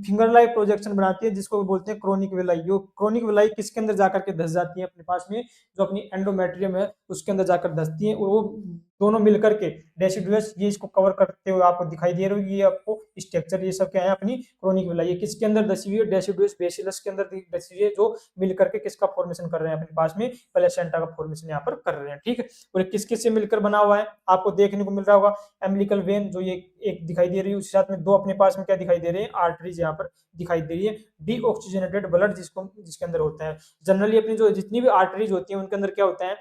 फिंगर लाइक प्रोजेक्शन बनाती है, जिसको बोलते हैं क्रोनिक विलाई। जो क्रोनिक विलाई किसके अंदर जाकर के धस जाती है अपने पास में, जो अपनी एंडोमेट्रियम है उसके अंदर जाकर धसती है, और वो दोनों मिलकर के डेसिडुअस, ये इसको कवर करते हुए आपको दिखाई दे रही है, ये आपको स्ट्रक्चर, ये सब क्या है, अपनी क्रोनिक विलाई। ये किसके अंदर धसी हुई है, डेसिडुअस बेसिलस के अंदर धसी हुई है, जो मिलकर के किसका फॉर्मेशन कर रहे हैं अपने पास में, प्लेसेंटा का फॉर्मेशन यहाँ पर कर रहे हैं। ठीक है, और किस किस से मिलकर बना हुआ है, आपको देखने को मिल रहा होगा, एम्बिलिकल वेन जो ये एक दिखाई दे रही है, उसके साथ में 2 अपने पास में क्या दिखाई दे रहे हैं, आर्टरीज यहाँ पर दिखाई दे रही है। डीऑक्सीजनेटेड ब्लड जिसको जिसके अंदर होता है, जनरली अपनी जो जितनी भी आर्टरीज होती है उनके अंदर क्या होता है,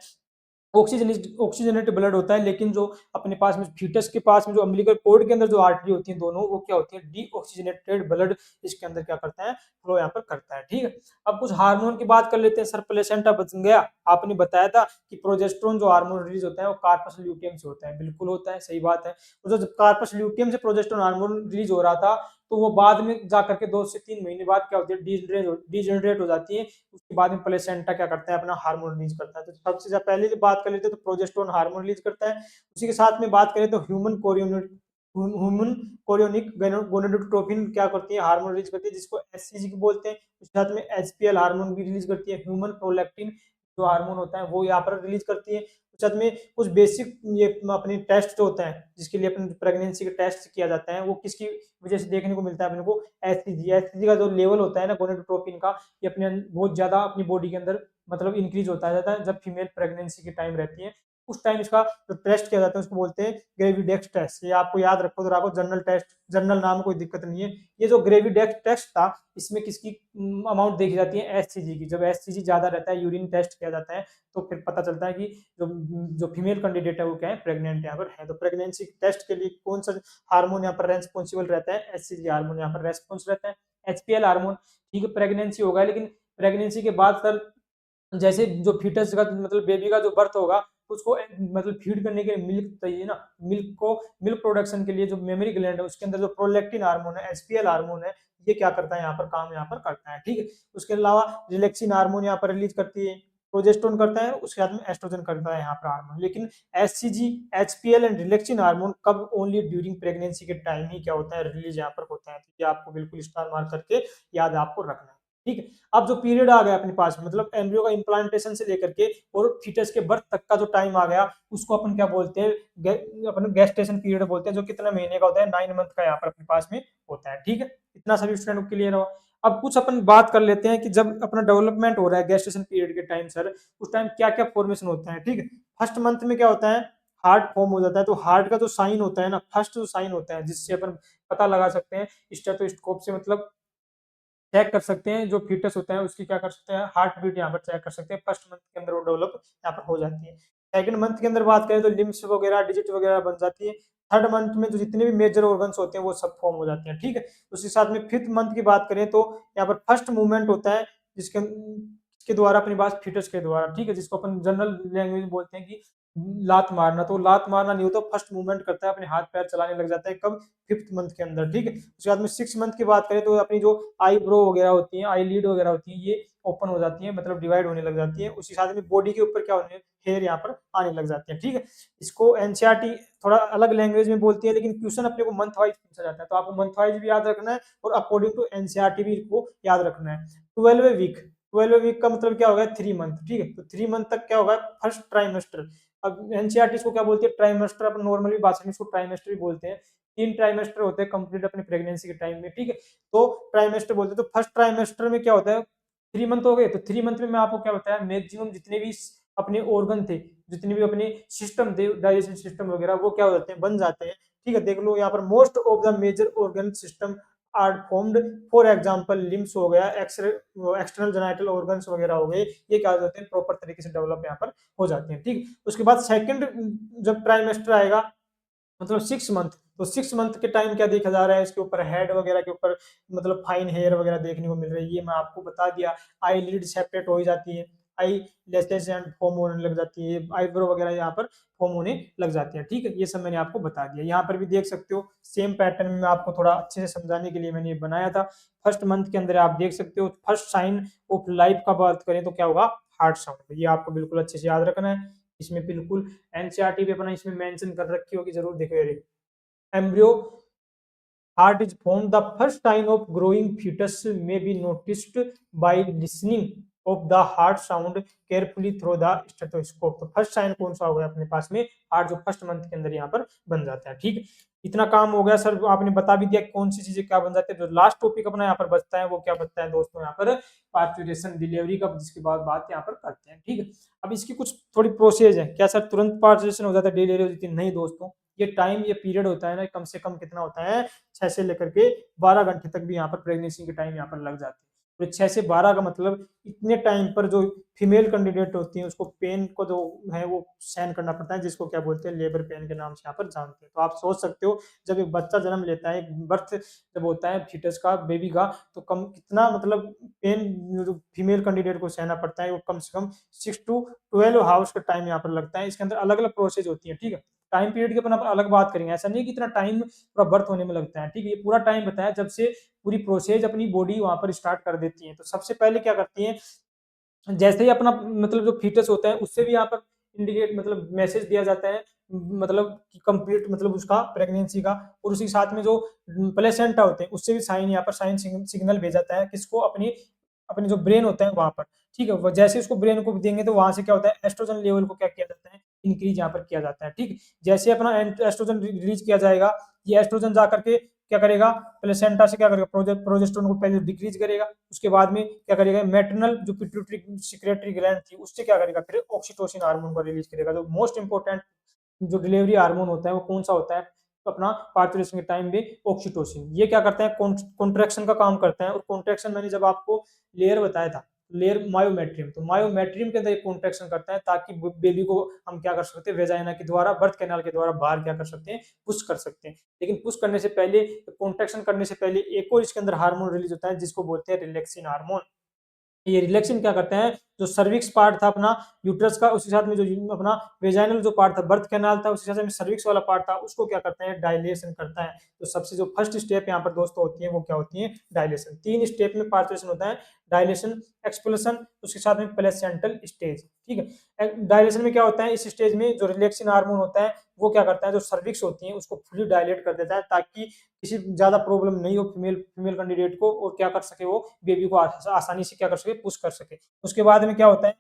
ऑक्सीजनेटेड ब्लड होता है। लेकिन जो अपने पास में फीटस के पास में जो अम्बिलिकल कोर्ड के अंदर जो आर्टरी होती है दोनों, वो क्या होती है, डीऑक्सीजनेटेड ब्लड इसके अंदर क्या करता है, फ्लो यहाँ पर करता है। ठीक है, अब कुछ हार्मोन की बात कर लेते हैं। सर प्लेसेंटा बच गया, आपने बताया था कि प्रोजेस्टेरोन जो हार्मोन रिलीज होता है वो कार्पस ल्यूटियम से होता है, बिल्कुल होता है, सही बात है। तो जो कार्पस ल्यूटियम से प्रोजेस्टेरोन हार्मोन रिलीज हो रहा था, तो वो बाद में जाकर के 2 से 3 महीने बाद क्या होती है, डीजनरेट हो जाती है। उसके बाद में प्लेसेंटा क्या करता है, अपना हार्मोन रिलीज करता है। तो सबसे ज्यादा पहले जो बात कर लेते हैं तो प्रोजेस्टेरोन हार्मोन रिलीज करता है। उसी के साथ में बात करें तो ह्यूमन कोरियोनिक गोनाडोट्रोपिन क्या करती है, हार्मोन रिलीज करती है, जिसको एचसीजी बोलते हैं। उसके साथ में एचपीएल हार्मोन भी रिलीज करती है। ह्यूमन प्रोलैक्टिन जो हार्मोन होता है वो यहाँ पर रिलीज करती है। उसके साथ में कुछ बेसिक ये अपने टेस्ट जो होता है, जिसके लिए अपन प्रेगनेंसी का टेस्ट किया जाता है, वो किसकी वजह से देखने को मिलता है अपने को, एचसीजी का जो लेवल होता है ना गोनाडोट्रोपिन का, ये अपने बहुत ज्यादा अपनी बॉडी के अंदर मतलब इंक्रीज होता जाता है जब फीमेल प्रेगनेंसी के टाइम रहती है। उस टाइम इसका जो टेस्ट किया जाता है उसको बोलते हैं ग्रेविडेक्स टेस्ट। ये आपको याद रखो, तो आपको जनरल टेस्ट, जनरल नाम कोई दिक्कत नहीं है। ये जो ग्रेविडेक्स टेस्ट था, इसमें किसकी अमाउंट देखी जाती है, एससीजी की। जब एससीजी ज्यादा रहता है, यूरिन टेस्ट किया जाता है, तो फिर पता चलता है कि जो जो फीमेल कैंडिडेट है वो क्या है, प्रेग्नेंट यहाँ पर है। तो प्रेगनेंसी टेस्ट के लिए कौन सा हार्मोन यहाँ पर रेस्पॉन्सिबल रहता है, एससीजी हार्मोन यहाँ पर रेस्पॉन्स रहता है, एचपीएल हार्मोन। ठीक है, प्रेगनेंसी होगा, लेकिन प्रेगनेंसी के बाद सर जैसे जो फीटस का मतलब बेबी का जो बर्थ होगा, उसको मतलब फीड करने के लिए मिल्क चाहिए ना। मिल्क प्रोडक्शन के लिए जो मेमोरी ग्लैंड है उसके अंदर जो प्रोलैक्टिन हार्मोन है, एचपीएल हार्मोन है, ये क्या करता है यहाँ पर, काम यहाँ पर करता है। ठीक है, उसके अलावा रिलैक्सिन हार्मोन यहाँ पर रिलीज करती है, प्रोजेस्टेरोन करता है, उसके बाद में एस्ट्रोजन करता है यहाँ पर हार्मोन। लेकिन HCG, HPL and relaxin hormone कब, ओनली ड्यूरिंग प्रेगनेंसी के टाइम ही क्या होता है, रिलीज यहाँ पर होता है। तो ये आपको बिल्कुल स्टार मार्क करके याद आपको रखना है। ठीक है, अब जो पीरियड आ गया अपने पास, मतलब एम्ब्रियो का इम्प्लांटेशन से लेकर के और फीटस के बर्थ तक का जो टाइम आ गया, उसको अपन क्या बोलते हैं, अपन गेस्टेशन पीरियड बोलते हैं, जो कितना महीने का होता है, 9 मंथ का यहाँ पर अपने पास में होता है। ठीक है, इतना सभी स्टूडेंट को क्लियर हो। अब कुछ अपन बात कर लेते हैं कि जब अपना डेवलपमेंट हो रहा है गेस्टेशन पीरियड के टाइम सर, उस टाइम क्या क्या फॉर्मेशन होता है। ठीक है, फर्स्ट मंथ में क्या होता है, हार्ट फॉर्म हो जाता है। तो हार्ट का जो साइन होता है ना, फर्स्ट जो साइन होता है, जिससे अपन पता लगा सकते हैं स्टेथोस्कोप से, मतलब चेक कर सकते हैं जो फीटस होता है उसकी, क्या कर सकते हैं, हार्ट बीट यहाँ पर चेक कर सकते हैं। फर्स्ट मंथ के अंदर वो डेवलप यहाँ पर हो जाती है। सेकंड मंथ के अंदर बात करें तो लिम्स वगैरह, डिजिट वगैरह बन जाती है। थर्ड मंथ में जो जितने भी मेजर ऑर्गन्स होते हैं वो सब फॉर्म हो जाते हैं। ठीक है, उसके साथ में फिफ्थ मंथ की बात करें तो यहाँ पर फर्स्ट मूवमेंट होता है, जिसके द्वारा अपनी बात फीटस के द्वारा, ठीक है, जिसको अपन जनरल लैंग्वेज में बोलते हैं कि लात मारना। तो लात मारना नहीं होता, फर्स्ट मूवमेंट करता है, अपने हाथ पैर चलाने लग जाता है, कब, फिफ्थ मंथ के अंदर। ठीक है, उसके बाद में सिक्स मंथ की बात करें तो अपनी जो आई ब्रो वगैरह होती है, आई लीड वगैरह होती है, ये ओपन हो जाती है, मतलब डिवाइड होने लग जाती है। उसी साथ में बॉडी के ऊपर क्या होने, हेयर यहाँ पर आने लग जाते हैं। ठीक है, इसको एनसीईआरटी थोड़ा अलग लैंग्वेज में बोलती है, लेकिन क्वेश्चन अपने को मंथ वाइज पूछा जाता है, तो आपको मंथ वाइज भी याद रखना है और अकॉर्डिंग टू एनसीईआरटी भी को याद रखना है। 12वीं वीक, 12वीं वीक का मतलब क्या होगा, 3 मंथ। ठीक है, तो 3 मंथ तक क्या होगा, फर्स्ट ट्राइमेस्टर। अब एनसीईआरटी इसको क्या बोलती है, ट्राइमेस्टर। अपन नॉर्मली भाषा में इसको ट्राइमेस्टर भी बोलते हैं। 3 ट्राइमेस्टर होते हैं कंप्लीट अपनी प्रेगनेंसी के टाइम में। ठीक है, तो ट्राइमेस्टर बोलते हैं। तो फर्स्ट ट्राइमेस्टर में क्या होता है, 3 मंथ हो गए, तो 3 मंथ में मैं आपको क्या बताया, मैक्सिमम जितने भी अपने ऑर्गन थे, जितने भी अपने सिस्टम थे, डाइजेशन सिस्टम वगैरह, वो क्या हो जाते हैं, बन जाते हैं। ठीक है, देख लो यहाँ पर most of the major organ system are formed. For example limbs हो गया, एक्सटर्नल जेनाइटल ऑर्गन्स वगैरह हो गए, ये क्या हो जाते हैं, प्रॉपर तरीके से डेवलप यहाँ पर हो जाते हैं। ठीक, उसके बाद सेकंड जब ट्राइमेस्टर आएगा, मतलब 6 मंथ, तो 6 मंथ के टाइम क्या देखा जा रहा है, इसके ऊपर हेड वगैरह के ऊपर मतलब फाइन हेयर वगैरह देखने को मिल रही है, ये मैं आपको बता दिया। आई लीड सेपरेट हो ही जाती है, आई लेसेस एंड फॉर्म होने लग जाती है, आईब्रो वगैरह यहाँ पर फॉर्म होने लग जाती है। ठीक है, ये सब मैंने आपको बता दिया। यहाँ पर भी देख सकते हो सेम पैटर्न में, मैं आपको थोड़ा अच्छे से समझाने के लिए मैंने ये बनाया था। फर्स्ट मंथ के अंदर आप देख सकते हो, फर्स्ट साइन ऑफ लाइफ का बात करें तो क्या होगा, हार्ट साउंड। ये आपको बिल्कुल अच्छे से याद रखना है, इसमें बिल्कुल एनसीईआरटी भी अपना इसमें मेंशन कर रखी होगी, जरूर देखो। Embryo heart is formed. The first sign of growing fetus may be noticed by listening of the heart sound carefully through the stethoscope. तो फर्स्ट साइन कौन सा हो गया अपने पास में, हार्ट जो फर्स्ट मंथ के अंदर यहाँ पर बन जाता है। ठीक, इतना काम हो गया सर, आपने बता भी दिया कौन सी चीजें क्या बन जाती है। जो लास्ट टॉपिक अपना यहाँ पर बचता है वो क्या बचता है दोस्तों, यहाँ पर पार्चुरेशन डिलीवरी का, जिसके बाद बात यहाँ पर करते हैं। ठीक है, अब इसकी कुछ थोड़ी प्रोसेस है। क्या सर तुरंत पार्चुरेशन हो जाता है, डिलीवरी हो जाती है? नहीं दोस्तों, ये टाइम, ये पीरियड होता है ना, कम से कम कितना होता है, 6 से लेकर के 12 घंटे तक भी यहाँ पर प्रेगनेंसी के टाइम यहाँ पर लग जाते हैं। तो 6 से 12 का मतलब इतने टाइम पर जो फीमेल कैंडिडेट होती है उसको पेन को जो है वो सहन करना पड़ता है, जिसको क्या बोलते हैं, लेबर पेन के नाम से यहाँ पर जानते हैं। तो आप सोच सकते हो, जब एक बच्चा जन्म लेता है, एक बर्थ जब होता है फीटस का, बेबी का, तो कम कितना मतलब पेन जो फीमेल कैंडिडेट को सहना पड़ता है, वो कम से कम 6 to 12 आवर्स का टाइम यहाँ पर लगता है। इसके अंदर अलग अलग प्रोसेस होती है। ठीक है, टाइम पीरियड की अपन अलग बात करेंगे, ऐसा नहीं कि इतना टाइम पूरा बर्थ होने में लगता है। ठीक है, ये पूरा टाइम बताया जब से पूरी प्रोसेस अपनी बॉडी वहां पर स्टार्ट कर देती है। तो सबसे पहले क्या करती है, जैसे ही अपना मतलब जो फीटस होता है उससे भी यहाँ पर इंडिकेट मतलब मैसेज दिया जाता है, मतलब कि कंप्लीट मतलब उसका प्रेगनेंसी का। और उसी साथ में जो प्लेसेंटा होते हैं उससे भी साइन यहाँ पर साइन सिग्नल भेजा जाता है, किसको, अपनी अपने जो ब्रेन होता है वहां पर। ठीक है, वो जैसे उसको ब्रेन को देंगे तो वहां से क्या होता है, एस्ट्रोजन लेवल को क्या किया जाता है, इंक्रीज यहाँ पर किया जाता है। ठीक, जैसे अपना एस्ट्रोजन रिलीज किया जाएगा, ये एस्ट्रोजन जा करके क्या करेगा, प्लेसेंटा से क्या करेगा, प्रोजेस्टेरोन को पहले डिक्रीज करेगा, उसके बाद में क्या करेगा, मैटरनल जो पिट्यूटरी सिक्रेटरी ग्लैंड थी उससे क्या करेगा, फिर ऑक्सीटोसिन हार्मोन को रिलीज करेगा। जो मोस्ट इंपॉर्टेंट जो डिलीवरी हार्मोन होता है वो कौन सा होता है, तो अपना पार्टुलेशन के टाइम में ऑक्सीटोसिन। ये क्या करता है, कॉन्ट्रैक्शन का काम करता है। और कॉन्ट्रैक्शन मैंने जब आपको लेयर बताया था, लेयर मायोमेट्रियम, तो मायोमेट्रियम के अंदर एक कॉन्ट्रैक्शन करता है ताकि बेबी को हम क्या कर सकते हैं, वेजाइना के द्वारा, बर्थ कैनाल के द्वारा बाहर क्या कर सकते हैं, पुश कर सकते हैं। लेकिन पुश करने से पहले, कॉन्ट्रैक्शन करने से पहले एक और इसके अंदर हार्मोन रिलीज होता है जिसको बोलते हैं रिलैक्सिन हार्मोन। ये रिलैक्सिन क्या करते हैं, जो सर्विक्स पार्ट था अपना यूट्रस का, उसके साथ में जो अपना वेजाइनल जो पार्ट था, बर्थ कैनाल था, उसके साथ में सर्विक्स वाला पार्ट था, उसको क्या करते हैं, डायलेशन करता है। तो सबसे जो फर्स्ट स्टेप यहाँ पर दोस्तों होती है वो क्या होती है, डायलेशन। 3 स्टेप में पार्टुलेशन होता है, डायलेशन, एक्सपल्सन, उसके साथ में प्लेसेंटल स्टेज। ठीक है, डायलेशन में क्या होता है, इस स्टेज में जो रिलैक्सिन हार्मोन होता है वो क्या करता है, जो सर्विक्स होती है उसको फुली डायलेट कर देता है ताकि किसी ज्यादा प्रॉब्लम नहीं हो फीमेल फीमेल कैंडिडेट को, और क्या कर सके, वो बेबी को आसानी से क्या कर सके, पुश कर सके। उसके बाद में क्या होता है,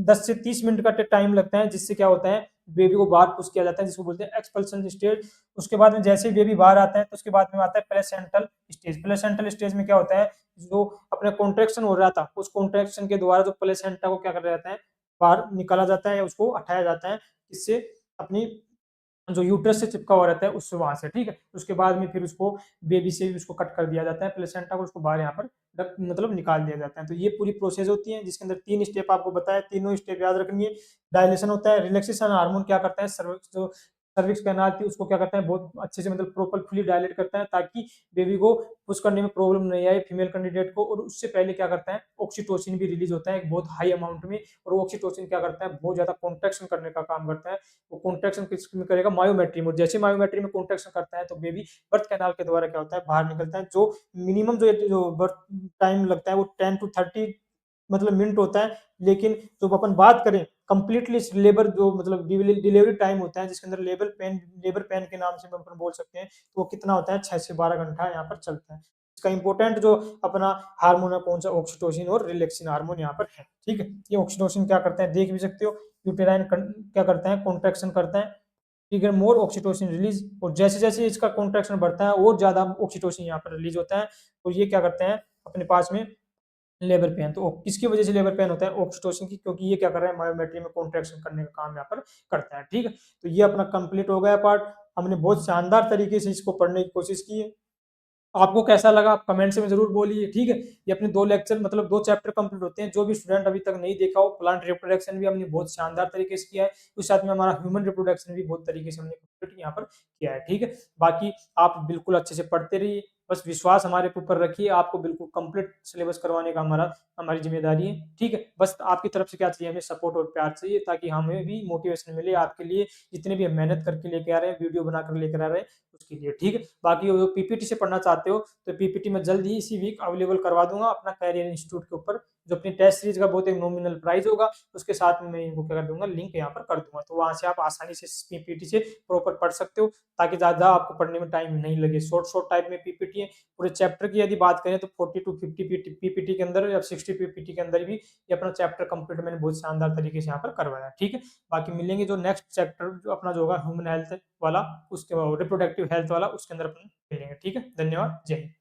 10 से 30 मिनट का टाइम लगता है, जिससे क्या होता है, बेबी को बाहर पुश किया जाता है, जिसको बोलते हैं एक्सपल्सन स्टेज। उसके बाद में जैसे ही बेबी बाहर आता है तो उसके बाद में आता है प्लेसेंटल स्टेज। प्लेसेंटल स्टेज में क्या होता है, जो अपने कॉन्ट्रैक्शन हो रहा था, उस कॉन्ट्रैक्शन के द्वारा जो प्लेसेंटा को क्या कर जाता है, बाहर निकाला जाता है या उसको हटाया जाता है, इससे अपनी जो यूट्रस से चिपका हुआ रहता है उससे, वहां से। ठीक है, उसके बाद में फिर उसको बेबी से उसको कट कर दिया जाता है, प्लेसेंटा को उसको बाहर यहाँ पर मतलब निकाल दिया जाता है। तो ये पूरी प्रोसेस होती है जिसके अंदर 3 स्टेप आपको बताया, तीनों स्टेप याद रखनी है। डायलेशन होता है, रिलैक्सेशन हार्मोन क्या करता है, जो सर्विक्स कैनाल थी उसको क्या करता है, बहुत अच्छे से मतलब प्रॉपर फुली डायलेट करता है ताकि बेबी को पुश करने में प्रॉब्लम नहीं आए फीमेल कैंडिडेट को। और उससे पहले क्या करता है, ऑक्सीटोसिन भी रिलीज होता है एक बहुत हाई अमाउंट में। और ऑक्सीटोसिन क्या करता है, बहुत ज्यादा कॉन्ट्रैक्शन करने का काम करता है। वो कॉन्ट्रैक्शन किस में करेगा, मायोमेट्री में। जैसे मायोमेट्री में कॉन्ट्रैक्शन करता है तो बेबी बर्थ कैनाल के द्वारा क्या होता है, बाहर निकलता है। जो मिनिमम जो बर्थ टाइम लगता है वो 10 to 30 मतलब मिनट होता है। लेकिन जो अपन बात करें कंप्लीटली लेबर, जो मतलब डिलीवरी टाइम होता है जिसके अंदर लेबर पेन के नाम से अपन बोल सकते हैं, तो वो कितना होता है, 6 से 12 घंटा यहाँ पर चलता है। इसका इंपॉर्टेंट जो अपना हार्मोन है कौन सा, ऑक्सीटोसिन और रिलैक्सिन हार्मोन यहाँ पर है। ठीक है, ये ऑक्सीटोसिन क्या करता है, देख भी सकते हो, यूटेराइन क्या करता है, कॉन्ट्रैक्शन करता है। ठीक है, मोर ऑक्सीटोसिन रिलीज, और जैसे जैसे इसका कॉन्ट्रैक्शन बढ़ता है और ज्यादा ऑक्सीटोसिन यहाँ पर रिलीज होता है। और ये क्या करते हैं अपने पास में, लेबर पेन। तो किसकी वजह से लेबर पेन होता है, ऑक्सीटोसिन की, क्योंकि ये क्या कर रहा है, मायोमेट्री में कॉन्ट्रैक्शन करने का काम यहाँ पर करता है। ठीक है, तो ये अपना कंप्लीट हो गया पार्ट। हमने बहुत शानदार तरीके से इसको पढ़ने की कोशिश की है। आपको कैसा लगा आप कमेंट से में जरूर बोलिए। ठीक है, ये अपने 2 लेक्चर मतलब 2 चैप्टर कंप्लीट होते हैं। जो भी स्टूडेंट अभी तक नहीं देखा हो, प्लांट रिप्रोडक्शन भी हमने बहुत शानदार तरीके से किया है, उस साथ में हमारा ह्यूमन रिप्रोडक्शन भी बहुत तरीके से हमने कंप्लीट यहाँ पर किया है। ठीक है, बाकी आप बिल्कुल अच्छे से पढ़ते रहिए, बस विश्वास हमारे ऊपर रखिए, आपको बिल्कुल कंप्लीट सिलेबस करवाने का हमारी जिम्मेदारी है। ठीक है, बस आपकी तरफ से क्या चाहिए, हमें सपोर्ट और प्यार चाहिए ताकि हमें भी मोटिवेशन मिले आपके लिए, जितने भी हम मेहनत करके लेके आ रहे हैं, वीडियो बनाकर लेकर आ रहे हैं उसके लिए। ठीक है, बाकी जो पीपीटी से पढ़ना चाहते हो तो पीपीटी में जल्द ही इसी वीक अवेलेबल करवा दूंगा अपना कैरियर इंस्टीट्यूट के ऊपर, जो अपनी टेस्ट सीरीज का बहुत एक नॉमिनल प्राइस होगा, उसके साथ में मैं इनको क्या कर दूंगा, लिंक यहाँ पर कर दूंगा। तो वहां से आप आसानी से पीपीटी से प्रॉपर पढ़ सकते हो ताकि ज्यादा आपको पढ़ने में टाइम नहीं लगे। शॉर्ट शॉर्ट टाइप में पीपीटी है। पूरे चैप्टर की यदि बात करें तो 40 to 50 पीपीटी के अंदर या 60 पीपीटी के अंदर भी ये अपना चैप्टर कंप्लीट मैंने बहुत शानदार तरीके से यहाँ पर करवाया। ठीक है, बाकी मिलेंगे जो नेक्स्ट चैप्टर जो अपना जो होगा ह्यूमन हेल्थ वाला, उसके रिप्रोडक्टिव हेल्थ वाला, उसके अंदर अपन मिलेंगे। ठीक है, धन्यवाद, जय हिंद।